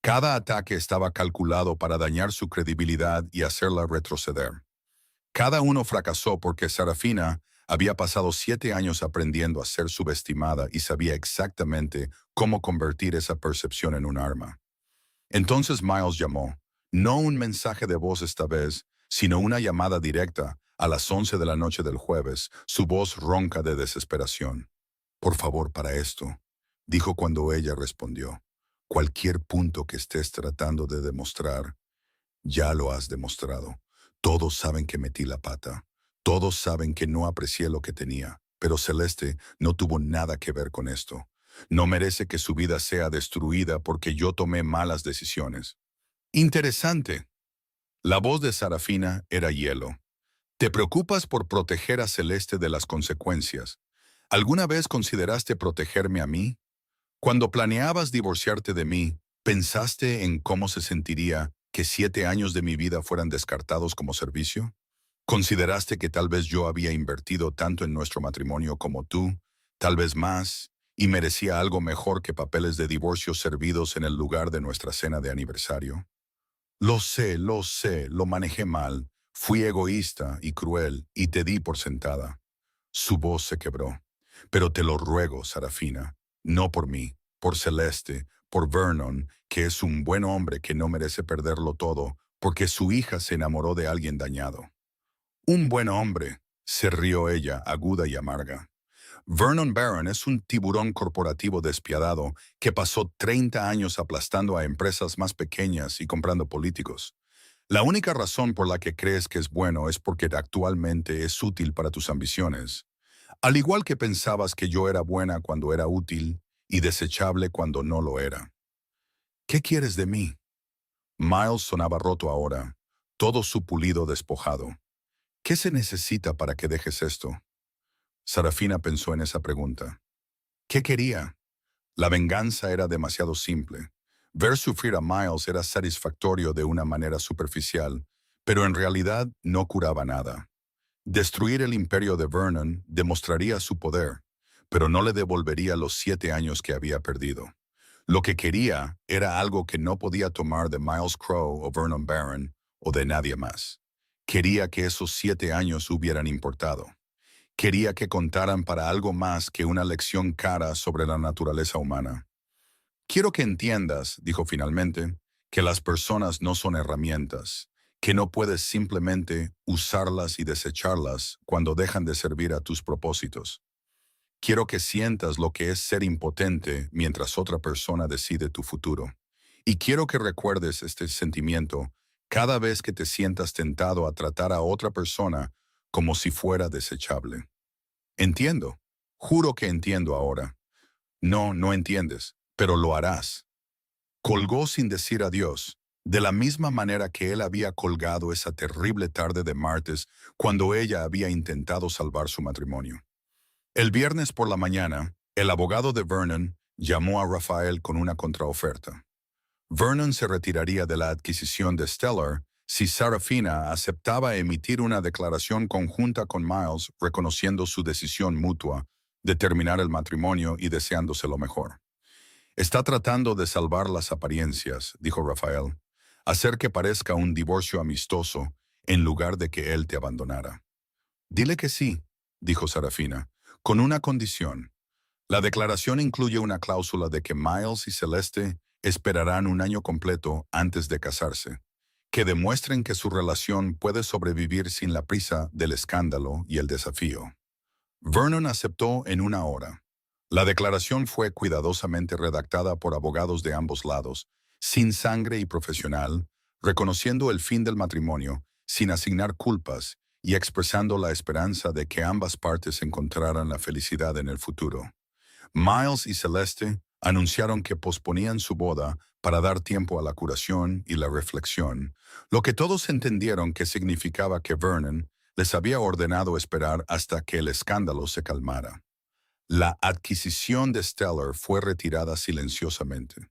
Cada ataque estaba calculado para dañar su credibilidad y hacerla retroceder. Cada uno fracasó porque Sarafina había pasado 7 años aprendiendo a ser subestimada y sabía exactamente cómo convertir esa percepción en un arma. Entonces Miles llamó, no un mensaje de voz esta vez, sino una llamada directa a las 11 de la noche del jueves, su voz ronca de desesperación. Por favor, para esto, dijo cuando ella respondió. Cualquier punto que estés tratando de demostrar, ya lo has demostrado. Todos saben que metí la pata. Todos saben que no aprecié lo que tenía. Pero Celeste no tuvo nada que ver con esto. No merece que su vida sea destruida porque yo tomé malas decisiones. Interesante. La voz de Sarafina era hielo. ¿Te preocupas por proteger a Celeste de las consecuencias? ¿Alguna vez consideraste protegerme a mí? Cuando planeabas divorciarte de mí, ¿pensaste en cómo se sentiría que 7 años de mi vida fueran descartados como servicio? ¿Consideraste que tal vez yo había invertido tanto en nuestro matrimonio como tú, tal vez más, y merecía algo mejor que papeles de divorcio servidos en el lugar de nuestra cena de aniversario? Lo sé, lo manejé mal, fui egoísta y cruel y te di por sentada. Su voz se quebró. Pero te lo ruego, Sarafina, no por mí, por Celeste, por Vernon, que es un buen hombre que no merece perderlo todo, porque su hija se enamoró de alguien dañado. Un buen hombre, se rió ella, aguda y amarga. Vernon Barron es un tiburón corporativo despiadado que pasó 30 años aplastando a empresas más pequeñas y comprando políticos. La única razón por la que crees que es bueno es porque actualmente es útil para tus ambiciones. Al igual que pensabas que yo era buena cuando era útil y desechable cuando no lo era. ¿Qué quieres de mí? Miles sonaba roto ahora, todo su pulido despojado. ¿Qué se necesita para que dejes esto? Sarafina pensó en esa pregunta. ¿Qué quería? La venganza era demasiado simple. Ver sufrir a Miles era satisfactorio de una manera superficial, pero en realidad no curaba nada. Destruir el imperio de Vernon demostraría su poder, pero no le devolvería los 7 años que había perdido. Lo que quería era algo que no podía tomar de Miles Crow o Vernon Barron o de nadie más. Quería que esos 7 años hubieran importado. Quería que contaran para algo más que una lección cara sobre la naturaleza humana. Quiero que entiendas, dijo finalmente, que las personas no son herramientas, que no puedes simplemente usarlas y desecharlas cuando dejan de servir a tus propósitos. Quiero que sientas lo que es ser impotente mientras otra persona decide tu futuro. Y quiero que recuerdes este sentimiento cada vez que te sientas tentado a tratar a otra persona como si fuera desechable. Entiendo. Juro que entiendo ahora. No, no entiendes, pero lo harás. Colgó sin decir adiós, de la misma manera que él había colgado esa terrible tarde de martes cuando ella había intentado salvar su matrimonio. El viernes por la mañana, el abogado de Vernon llamó a Rafael con una contraoferta. Vernon se retiraría de la adquisición de Stellar si Sarafina aceptaba emitir una declaración conjunta con Miles reconociendo su decisión mutua de terminar el matrimonio y deseándose lo mejor. Está tratando de salvar las apariencias, dijo Rafael, hacer que parezca un divorcio amistoso en lugar de que él te abandonara. Dile que sí, dijo Sarafina, con una condición. La declaración incluye una cláusula de que Miles y Celeste esperarán un año completo antes de casarse, que demuestren que su relación puede sobrevivir sin la prisa del escándalo y el desafío. Vernon aceptó en una hora. La declaración fue cuidadosamente redactada por abogados de ambos lados, sin sangre y profesional, reconociendo el fin del matrimonio, sin asignar culpas y expresando la esperanza de que ambas partes encontraran la felicidad en el futuro. Miles y Celeste anunciaron que posponían su boda para dar tiempo a la curación y la reflexión, lo que todos entendieron que significaba que Vernon les había ordenado esperar hasta que el escándalo se calmara. La adquisición de Stellar fue retirada silenciosamente.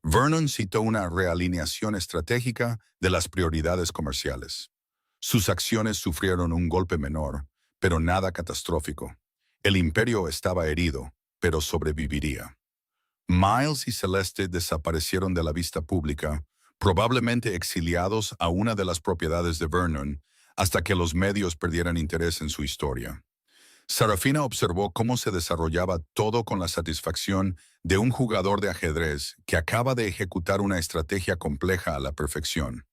Vernon citó una realineación estratégica de las prioridades comerciales. Sus acciones sufrieron un golpe menor, pero nada catastrófico. El imperio estaba herido, pero sobreviviría. Miles y Celeste desaparecieron de la vista pública, probablemente exiliados a una de las propiedades de Vernon, hasta que los medios perdieran interés en su historia. Sarafina observó cómo se desarrollaba todo con la satisfacción de un jugador de ajedrez que acaba de ejecutar una estrategia compleja a la perfección.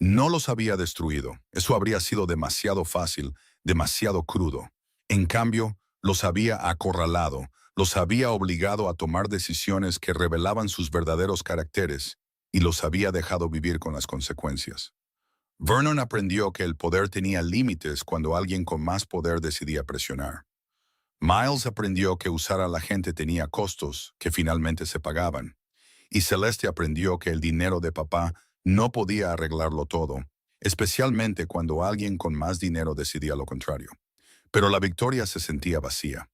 No los había destruido, eso habría sido demasiado fácil, demasiado crudo. En cambio, los había acorralado, los había obligado a tomar decisiones que revelaban sus verdaderos caracteres y los había dejado vivir con las consecuencias. Vernon aprendió que el poder tenía límites cuando alguien con más poder decidía presionar. Miles aprendió que usar a la gente tenía costos que finalmente se pagaban. Y Celeste aprendió que el dinero de papá no podía arreglarlo todo, especialmente cuando alguien con más dinero decidía lo contrario. Pero la victoria se sentía vacía.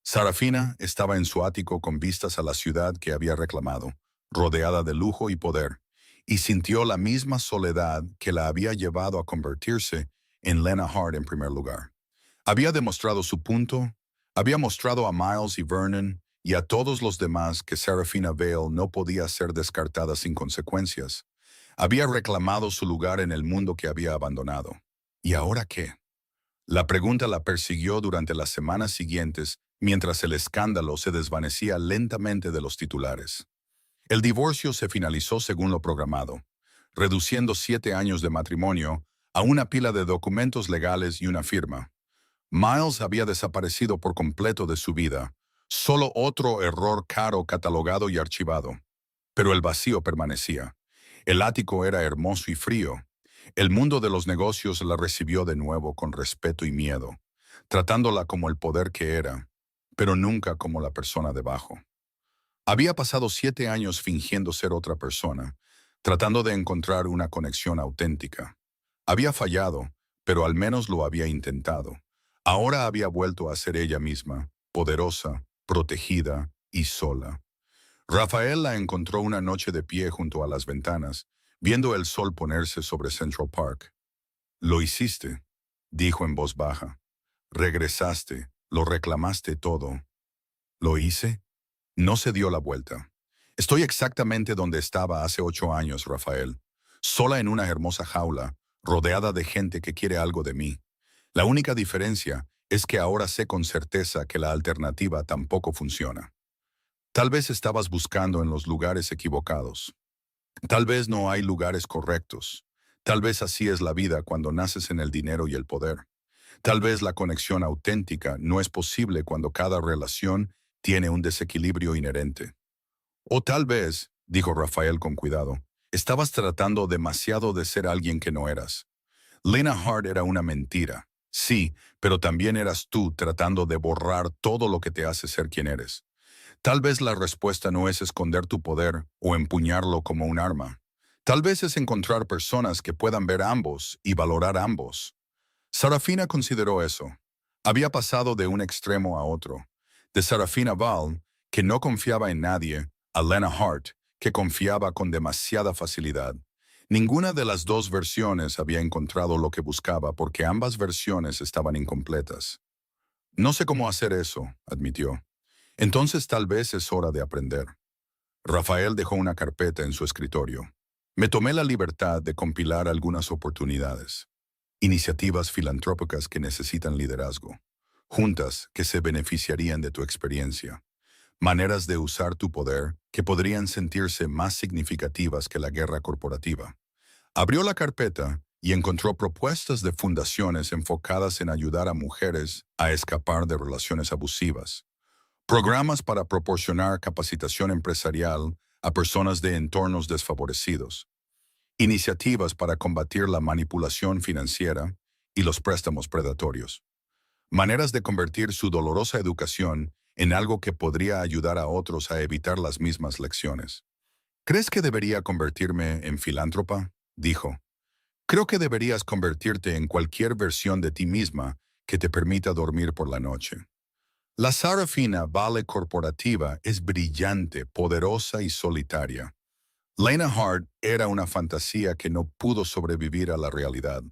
Sarafina estaba en su ático con vistas a la ciudad que había reclamado, rodeada de lujo y poder, y sintió la misma soledad que la había llevado a convertirse en Lena Hart en primer lugar. Había demostrado su punto, había mostrado a Miles y Vernon y a todos los demás que Sarafina Vale no podía ser descartada sin consecuencias. Había reclamado su lugar en el mundo que había abandonado. ¿Y ahora qué? La pregunta la persiguió durante las semanas siguientes mientras el escándalo se desvanecía lentamente de los titulares. El divorcio se finalizó según lo programado, reduciendo 7 años de matrimonio a una pila de documentos legales y una firma. Miles había desaparecido por completo de su vida, solo otro error caro catalogado y archivado. Pero el vacío permanecía. El ático era hermoso y frío. El mundo de los negocios la recibió de nuevo con respeto y miedo, tratándola como el poder que era, pero nunca como la persona debajo. Había pasado 7 años fingiendo ser otra persona, tratando de encontrar una conexión auténtica. Había fallado, pero al menos lo había intentado. Ahora había vuelto a ser ella misma, poderosa, protegida y sola. Rafael la encontró una noche de pie junto a las ventanas, viendo el sol ponerse sobre Central Park. «Lo hiciste», dijo en voz baja. «Regresaste, lo reclamaste todo». «¿Lo hice?» No se dio la vuelta. «Estoy exactamente donde estaba hace 8 años, Rafael. Sola en una hermosa jaula, rodeada de gente que quiere algo de mí. La única diferencia es que ahora sé con certeza que la alternativa tampoco funciona. Tal vez estabas buscando en los lugares equivocados. Tal vez no hay lugares correctos. Tal vez así es la vida cuando naces en el dinero y el poder. Tal vez la conexión auténtica no es posible cuando cada relación tiene un desequilibrio inherente. O tal vez, dijo Rafael con cuidado, estabas tratando demasiado de ser alguien que no eras. Lena Hart era una mentira, sí, pero también eras tú tratando de borrar todo lo que te hace ser quien eres. Tal vez la respuesta no es esconder tu poder o empuñarlo como un arma. Tal vez es encontrar personas que puedan ver ambos y valorar ambos. Sarafina consideró eso. Había pasado de un extremo a otro. De Sarafina Vale, que no confiaba en nadie, a Lena Hart, que confiaba con demasiada facilidad. Ninguna de las dos versiones había encontrado lo que buscaba porque ambas versiones estaban incompletas. «No sé cómo hacer eso», admitió. «Entonces tal vez es hora de aprender». Rafael dejó una carpeta en su escritorio. «Me tomé la libertad de compilar algunas oportunidades. Iniciativas filantrópicas que necesitan liderazgo. Juntas que se beneficiarían de tu experiencia. Maneras de usar tu poder que podrían sentirse más significativas que la guerra corporativa». Abrió la carpeta y encontró propuestas de fundaciones enfocadas en ayudar a mujeres a escapar de relaciones abusivas. Programas para proporcionar capacitación empresarial a personas de entornos desfavorecidos. Iniciativas para combatir la manipulación financiera y los préstamos predatorios. Maneras de convertir su dolorosa educación en algo que podría ayudar a otros a evitar las mismas lecciones. ¿Crees que debería convertirme en filántropa? Dijo. Creo que deberías convertirte en cualquier versión de ti misma que te permita dormir por la noche. La Sarafina Vale corporativa es brillante, poderosa y solitaria. Lena Hart era una fantasía que no pudo sobrevivir a la realidad.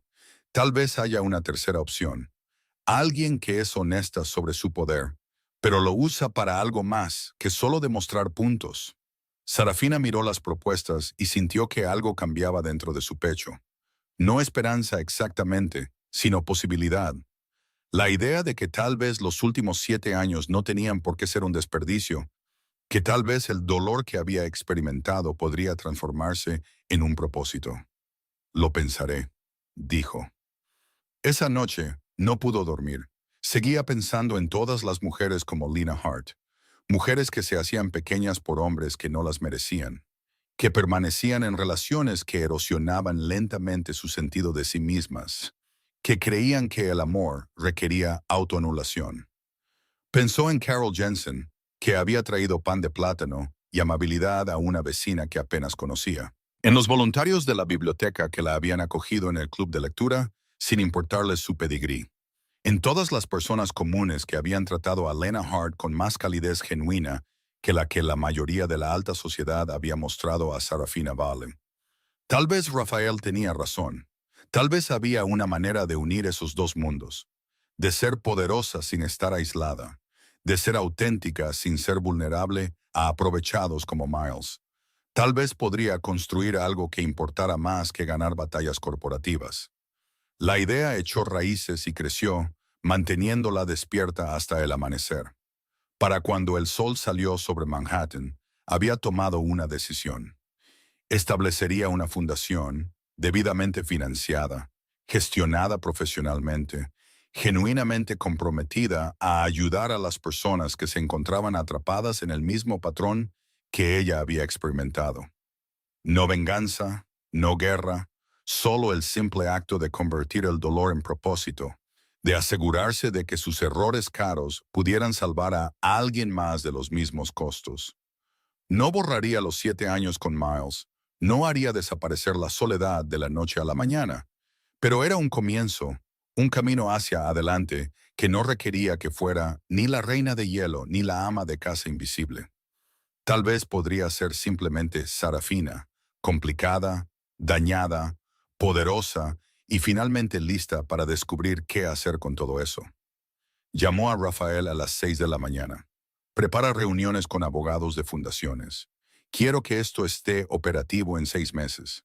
Tal vez haya una tercera opción. Alguien que es honesta sobre su poder, pero lo usa para algo más que solo demostrar puntos. Sarafina miró las propuestas y sintió que algo cambiaba dentro de su pecho. No esperanza exactamente, sino posibilidad. La idea de que tal vez los últimos 7 años no tenían por qué ser un desperdicio, que tal vez el dolor que había experimentado podría transformarse en un propósito. Lo pensaré, dijo. Esa noche no pudo dormir. Seguía pensando en todas las mujeres como Lena Hart, mujeres que se hacían pequeñas por hombres que no las merecían, que permanecían en relaciones que erosionaban lentamente su sentido de sí mismas, que creían que el amor requería autoanulación. Pensó en Carol Jensen, que había traído pan de plátano y amabilidad a una vecina que apenas conocía. En los voluntarios de la biblioteca que la habían acogido en el club de lectura, sin importarles su pedigrí. En todas las personas comunes que habían tratado a Lena Hart con más calidez genuina que la mayoría de la alta sociedad había mostrado a Sarafina Vale. Tal vez Rafael tenía razón. Tal vez había una manera de unir esos dos mundos, de ser poderosa sin estar aislada, de ser auténtica sin ser vulnerable a aprovechados como Miles. Tal vez podría construir algo que importara más que ganar batallas corporativas. La idea echó raíces y creció, manteniéndola despierta hasta el amanecer. Para cuando el sol salió sobre Manhattan, había tomado una decisión. Establecería una fundación, debidamente financiada, gestionada profesionalmente, genuinamente comprometida a ayudar a las personas que se encontraban atrapadas en el mismo patrón que ella había experimentado. No venganza, no guerra, solo el simple acto de convertir el dolor en propósito, de asegurarse de que sus errores caros pudieran salvar a alguien más de los mismos costos. No borraría los 7 años con Miles, no haría desaparecer la soledad de la noche a la mañana, pero era un comienzo, un camino hacia adelante que no requería que fuera ni la reina de hielo ni la ama de casa invisible. Tal vez podría ser simplemente Sarafina, complicada, dañada, poderosa y finalmente lista para descubrir qué hacer con todo eso. Llamó a Rafael a las 6 de la mañana. Prepara reuniones con abogados de fundaciones. Quiero que esto esté operativo en 6 meses.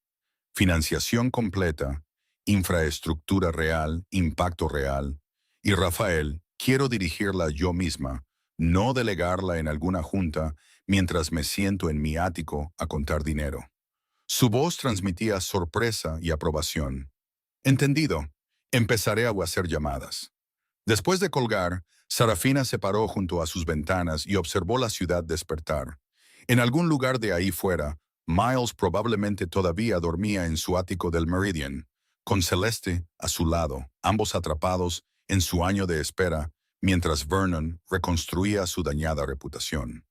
Financiación completa, infraestructura real, impacto real. Y Rafael, quiero dirigirla yo misma, no delegarla en alguna junta mientras me siento en mi ático a contar dinero. Su voz transmitía sorpresa y aprobación. Entendido. Empezaré a hacer llamadas. Después de colgar, Sarafina se paró junto a sus ventanas y observó la ciudad despertar. En algún lugar de ahí fuera, Miles probablemente todavía dormía en su ático del Meridian, con Celeste a su lado, ambos atrapados en su año de espera, mientras Vernon reconstruía su dañada reputación.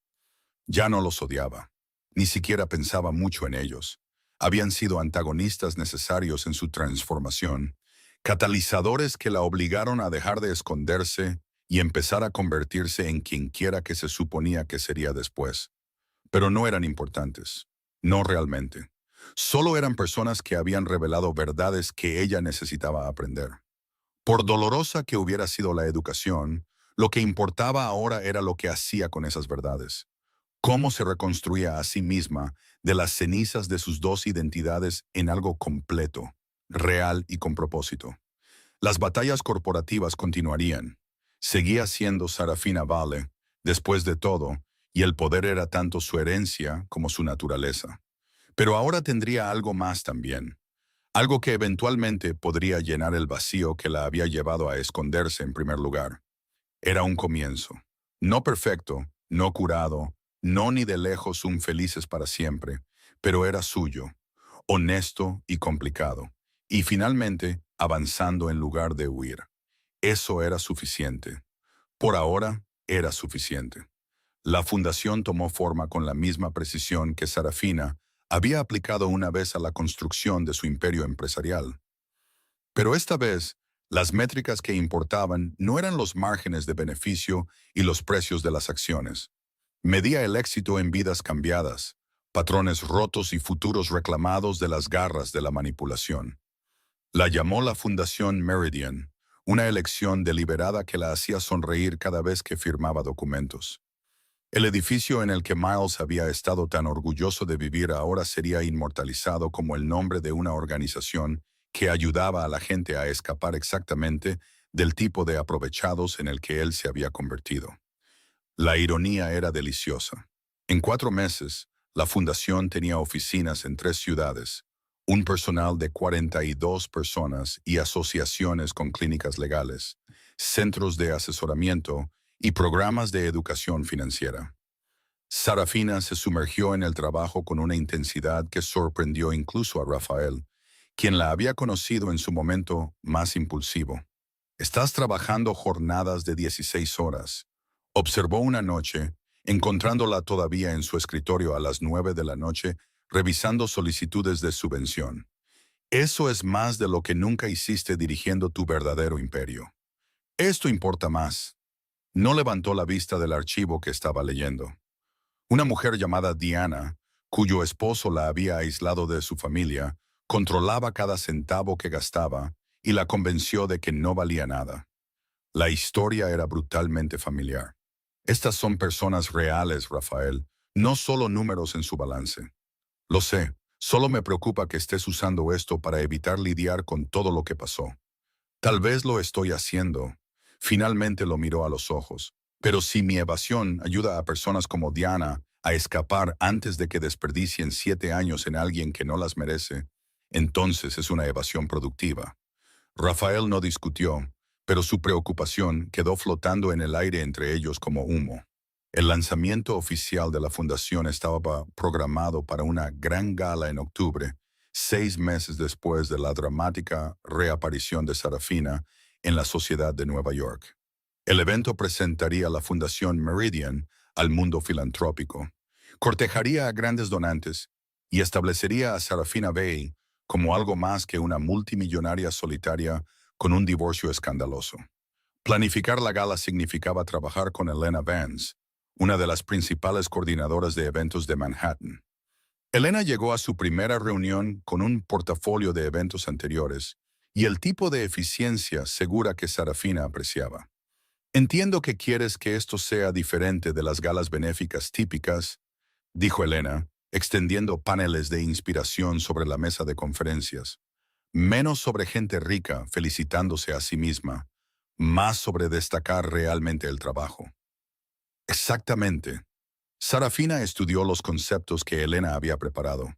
Ya no los odiaba. Ni siquiera pensaba mucho en ellos. Habían sido antagonistas necesarios en su transformación, catalizadores que la obligaron a dejar de esconderse y empezar a convertirse en quienquiera que se suponía que sería después. Pero no eran importantes. No realmente. Solo eran personas que habían revelado verdades que ella necesitaba aprender. Por dolorosa que hubiera sido la educación, lo que importaba ahora era lo que hacía con esas verdades. Cómo se reconstruía a sí misma de las cenizas de sus dos identidades en algo completo, real y con propósito. Las batallas corporativas continuarían. Seguía siendo Sarafina Vale, después de todo, y el poder era tanto su herencia como su naturaleza. Pero ahora tendría algo más también. Algo que eventualmente podría llenar el vacío que la había llevado a esconderse en primer lugar. Era un comienzo. No perfecto, no curado, no ni de lejos un felices para siempre, pero era suyo, honesto y complicado. Y finalmente, avanzando en lugar de huir. Eso era suficiente. Por ahora, era suficiente. La fundación tomó forma con la misma precisión que Sarafina había aplicado una vez a la construcción de su imperio empresarial. Pero esta vez, las métricas que importaban no eran los márgenes de beneficio y los precios de las acciones. Medía el éxito en vidas cambiadas, patrones rotos y futuros reclamados de las garras de la manipulación. La llamó la Fundación Meridian, una elección deliberada que la hacía sonreír cada vez que firmaba documentos. El edificio en el que Miles había estado tan orgulloso de vivir ahora sería inmortalizado como el nombre de una organización que ayudaba a la gente a escapar exactamente del tipo de aprovechados en el que él se había convertido. La ironía era deliciosa. En 4 meses, la fundación tenía oficinas en 3 ciudades, un personal de 42 personas y asociaciones con clínicas legales, centros de asesoramiento y programas de educación financiera. Sarafina se sumergió en el trabajo con una intensidad que sorprendió incluso a Rafael, quien la había conocido en su momento más impulsivo. «Estás trabajando jornadas de 16 horas», observó una noche, encontrándola todavía en su escritorio a las 9 de la noche, revisando solicitudes de subvención. «Eso es más de lo que nunca hiciste dirigiendo tu verdadero imperio. Esto importa más». No levantó la vista del archivo que estaba leyendo. Una mujer llamada Diana, cuyo esposo la había aislado de su familia, controlaba cada centavo que gastaba y la convenció de que no valía nada. La historia era brutalmente familiar. «Estas son personas reales, Rafael, no solo números en su balance». «Lo sé, solo me preocupa que estés usando esto para evitar lidiar con todo lo que pasó». «Tal vez lo estoy haciendo». Finalmente lo miró a los ojos. «Pero si mi evasión ayuda a personas como Diana a escapar antes de que desperdicien 7 años en alguien que no las merece, entonces es una evasión productiva». Rafael no discutió, pero su preocupación quedó flotando en el aire entre ellos como humo. El lanzamiento oficial de la fundación estaba programado para una gran gala en octubre, 6 meses después de la dramática reaparición de Sarafina en la Sociedad de Nueva York. El evento presentaría la Fundación Meridian al mundo filantrópico, cortejaría a grandes donantes y establecería a Sarafina Bay como algo más que una multimillonaria solitaria con un divorcio escandaloso. Planificar la gala significaba trabajar con Elena Vance, una de las principales coordinadoras de eventos de Manhattan. Elena llegó a su primera reunión con un portafolio de eventos anteriores y el tipo de eficiencia segura que Sarafina apreciaba. «Entiendo que quieres que esto sea diferente de las galas benéficas típicas», dijo Elena, extendiendo paneles de inspiración sobre la mesa de conferencias. «Menos sobre gente rica felicitándose a sí misma, más sobre destacar realmente el trabajo». Exactamente. Sarafina estudió los conceptos que Elena había preparado.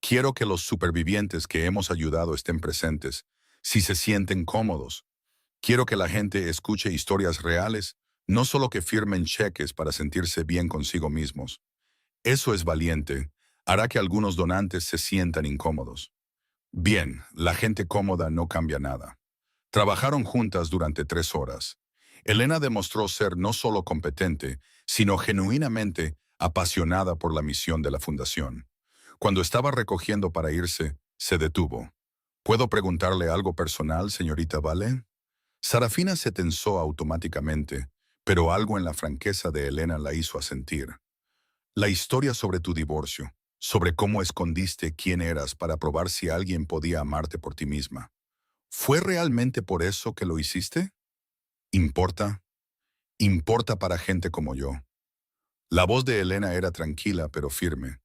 «Quiero que los supervivientes que hemos ayudado estén presentes, si se sienten cómodos. Quiero que la gente escuche historias reales, no solo que firmen cheques para sentirse bien consigo mismos. Eso es valiente, hará que algunos donantes se sientan incómodos». Bien, la gente cómoda no cambia nada. Trabajaron juntas durante 3 horas. Elena demostró ser no solo competente, sino genuinamente apasionada por la misión de la fundación. Cuando estaba recogiendo para irse, se detuvo. «¿Puedo preguntarle algo personal, señorita Vale?» Sarafina se tensó automáticamente, pero algo en la franqueza de Elena la hizo asentir. «La historia sobre tu divorcio, sobre cómo escondiste quién eras para probar si alguien podía amarte por ti misma. ¿Fue realmente por eso que lo hiciste? ¿Importa? Importa para gente como yo». La voz de Elena era tranquila pero firme.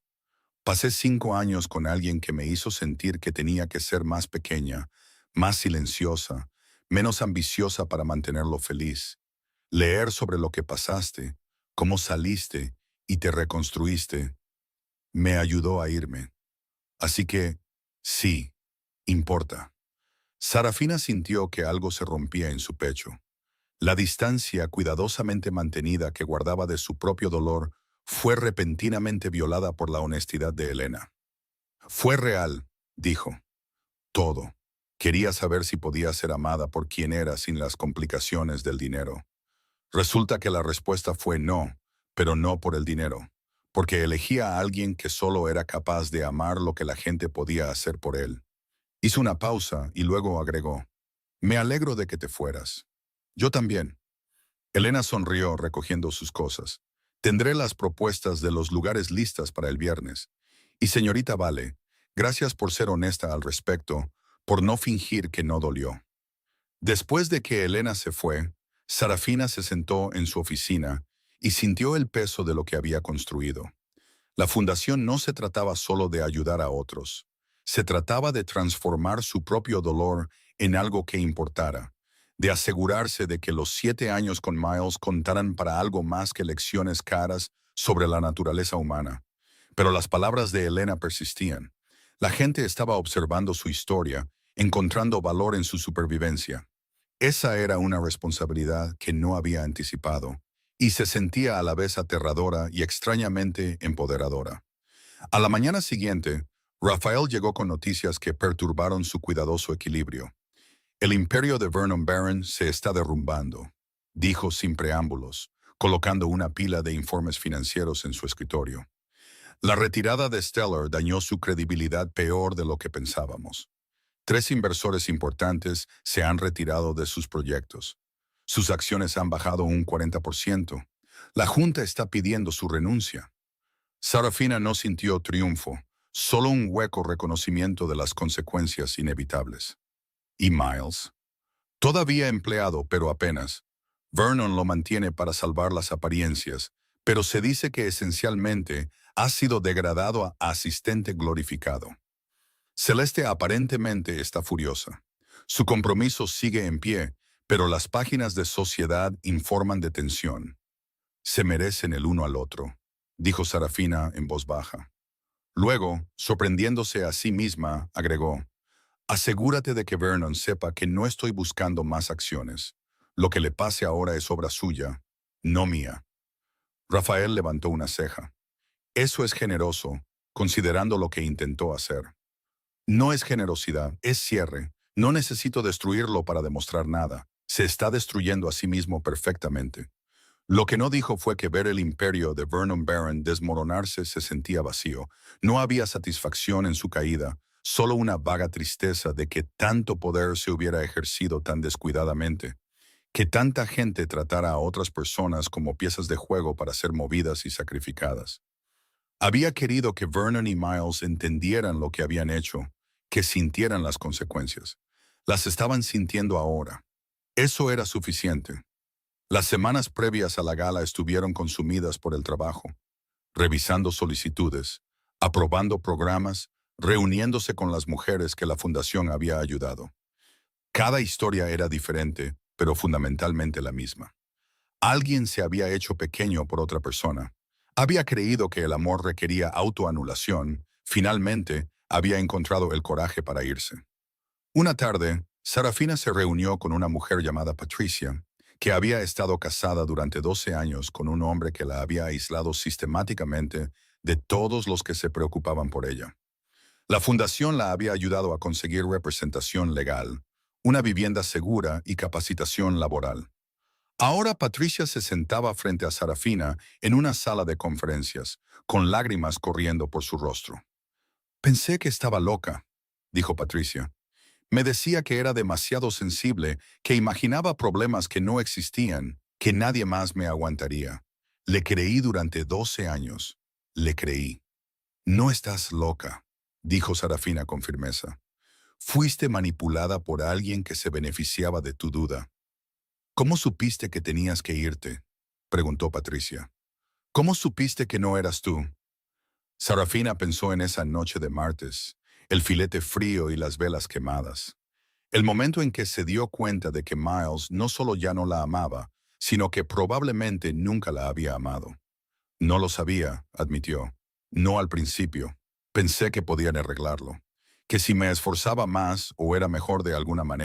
«Pasé 5 años con alguien que me hizo sentir que tenía que ser más pequeña, más silenciosa, menos ambiciosa para mantenerlo feliz. Leer sobre lo que pasaste, cómo saliste y te reconstruiste, me ayudó a irme. Así que, sí, importa». Sarafina sintió que algo se rompía en su pecho. La distancia cuidadosamente mantenida que guardaba de su propio dolor fue repentinamente violada por la honestidad de Elena. «Fue real», dijo. «Todo. Quería saber si podía ser amada por quien era sin las complicaciones del dinero». Resulta que la respuesta fue no, pero no por el dinero, porque elegía a alguien que solo era capaz de amar lo que la gente podía hacer por él. Hizo una pausa y luego agregó, me alegro de que te fueras. Yo también. Elena sonrió recogiendo sus cosas. Tendré las propuestas de los lugares listas para el viernes. Y señorita Vale, gracias por ser honesta al respecto, por no fingir que no dolió. Después de que Elena se fue, Sarafina se sentó en su oficina y sintió el peso de lo que había construido. La fundación no se trataba solo de ayudar a otros. Se trataba de transformar su propio dolor en algo que importara, de asegurarse de que los 7 años con Miles contaran para algo más que lecciones caras sobre la naturaleza humana. Pero las palabras de Elena persistían. La gente estaba observando su historia, encontrando valor en su supervivencia. Esa era una responsabilidad que no había anticipado, y se sentía a la vez aterradora y extrañamente empoderadora. A la mañana siguiente, Rafael llegó con noticias que perturbaron su cuidadoso equilibrio. El imperio de Vernon Barron se está derrumbando, dijo sin preámbulos, colocando una pila de informes financieros en su escritorio. La retirada de Stellar dañó su credibilidad peor de lo que pensábamos. 3 inversores importantes se han retirado de sus proyectos. Sus acciones han bajado un 40%. La Junta está pidiendo su renuncia. Sarafina no sintió triunfo, solo un hueco reconocimiento de las consecuencias inevitables. ¿Y Miles? Todavía empleado, pero apenas. Vernon lo mantiene para salvar las apariencias, pero se dice que esencialmente ha sido degradado a asistente glorificado. Celeste aparentemente está furiosa. Su compromiso sigue en pie, pero las páginas de Sociedad informan de tensión. Se merecen el uno al otro, dijo Sarafina en voz baja. Luego, sorprendiéndose a sí misma, agregó, asegúrate de que Vernon sepa que no estoy buscando más acciones. Lo que le pase ahora es obra suya, no mía. Rafael levantó una ceja. Eso es generoso, considerando lo que intentó hacer. No es generosidad, es cierre. No necesito destruirlo para demostrar nada. Se está destruyendo a sí mismo perfectamente. Lo que no dijo fue que ver el imperio de Vernon Barron desmoronarse se sentía vacío. No había satisfacción en su caída, solo una vaga tristeza de que tanto poder se hubiera ejercido tan descuidadamente, que tanta gente tratara a otras personas como piezas de juego para ser movidas y sacrificadas. Había querido que Vernon y Miles entendieran lo que habían hecho, que sintieran las consecuencias. Las estaban sintiendo ahora. Eso era suficiente. Las semanas previas a la gala estuvieron consumidas por el trabajo, revisando solicitudes, aprobando programas, reuniéndose con las mujeres que la fundación había ayudado. Cada historia era diferente, pero fundamentalmente la misma. Alguien se había hecho pequeño por otra persona. Había creído que el amor requería autoanulación. Finalmente, había encontrado el coraje para irse. Una tarde, Sarafina se reunió con una mujer llamada Patricia, que había estado casada durante 12 años con un hombre que la había aislado sistemáticamente de todos los que se preocupaban por ella. La fundación la había ayudado a conseguir representación legal, una vivienda segura y capacitación laboral. Ahora Patricia se sentaba frente a Sarafina en una sala de conferencias, con lágrimas corriendo por su rostro. Pensé que estaba loca, dijo Patricia. Me decía que era demasiado sensible, que imaginaba problemas que no existían, que nadie más me aguantaría. Le creí durante 12 años. Le creí. No estás loca, dijo Sarafina con firmeza. Fuiste manipulada por alguien que se beneficiaba de tu duda. ¿Cómo supiste que tenías que irte?, preguntó Patricia. ¿Cómo supiste que no eras tú? Sarafina pensó en esa noche de martes, el filete frío y las velas quemadas. El momento en que se dio cuenta de que Miles no solo ya no la amaba, sino que probablemente nunca la había amado. No lo sabía, admitió. No al principio. Pensé que podían arreglarlo. Que si me esforzaba más o era mejor de alguna manera,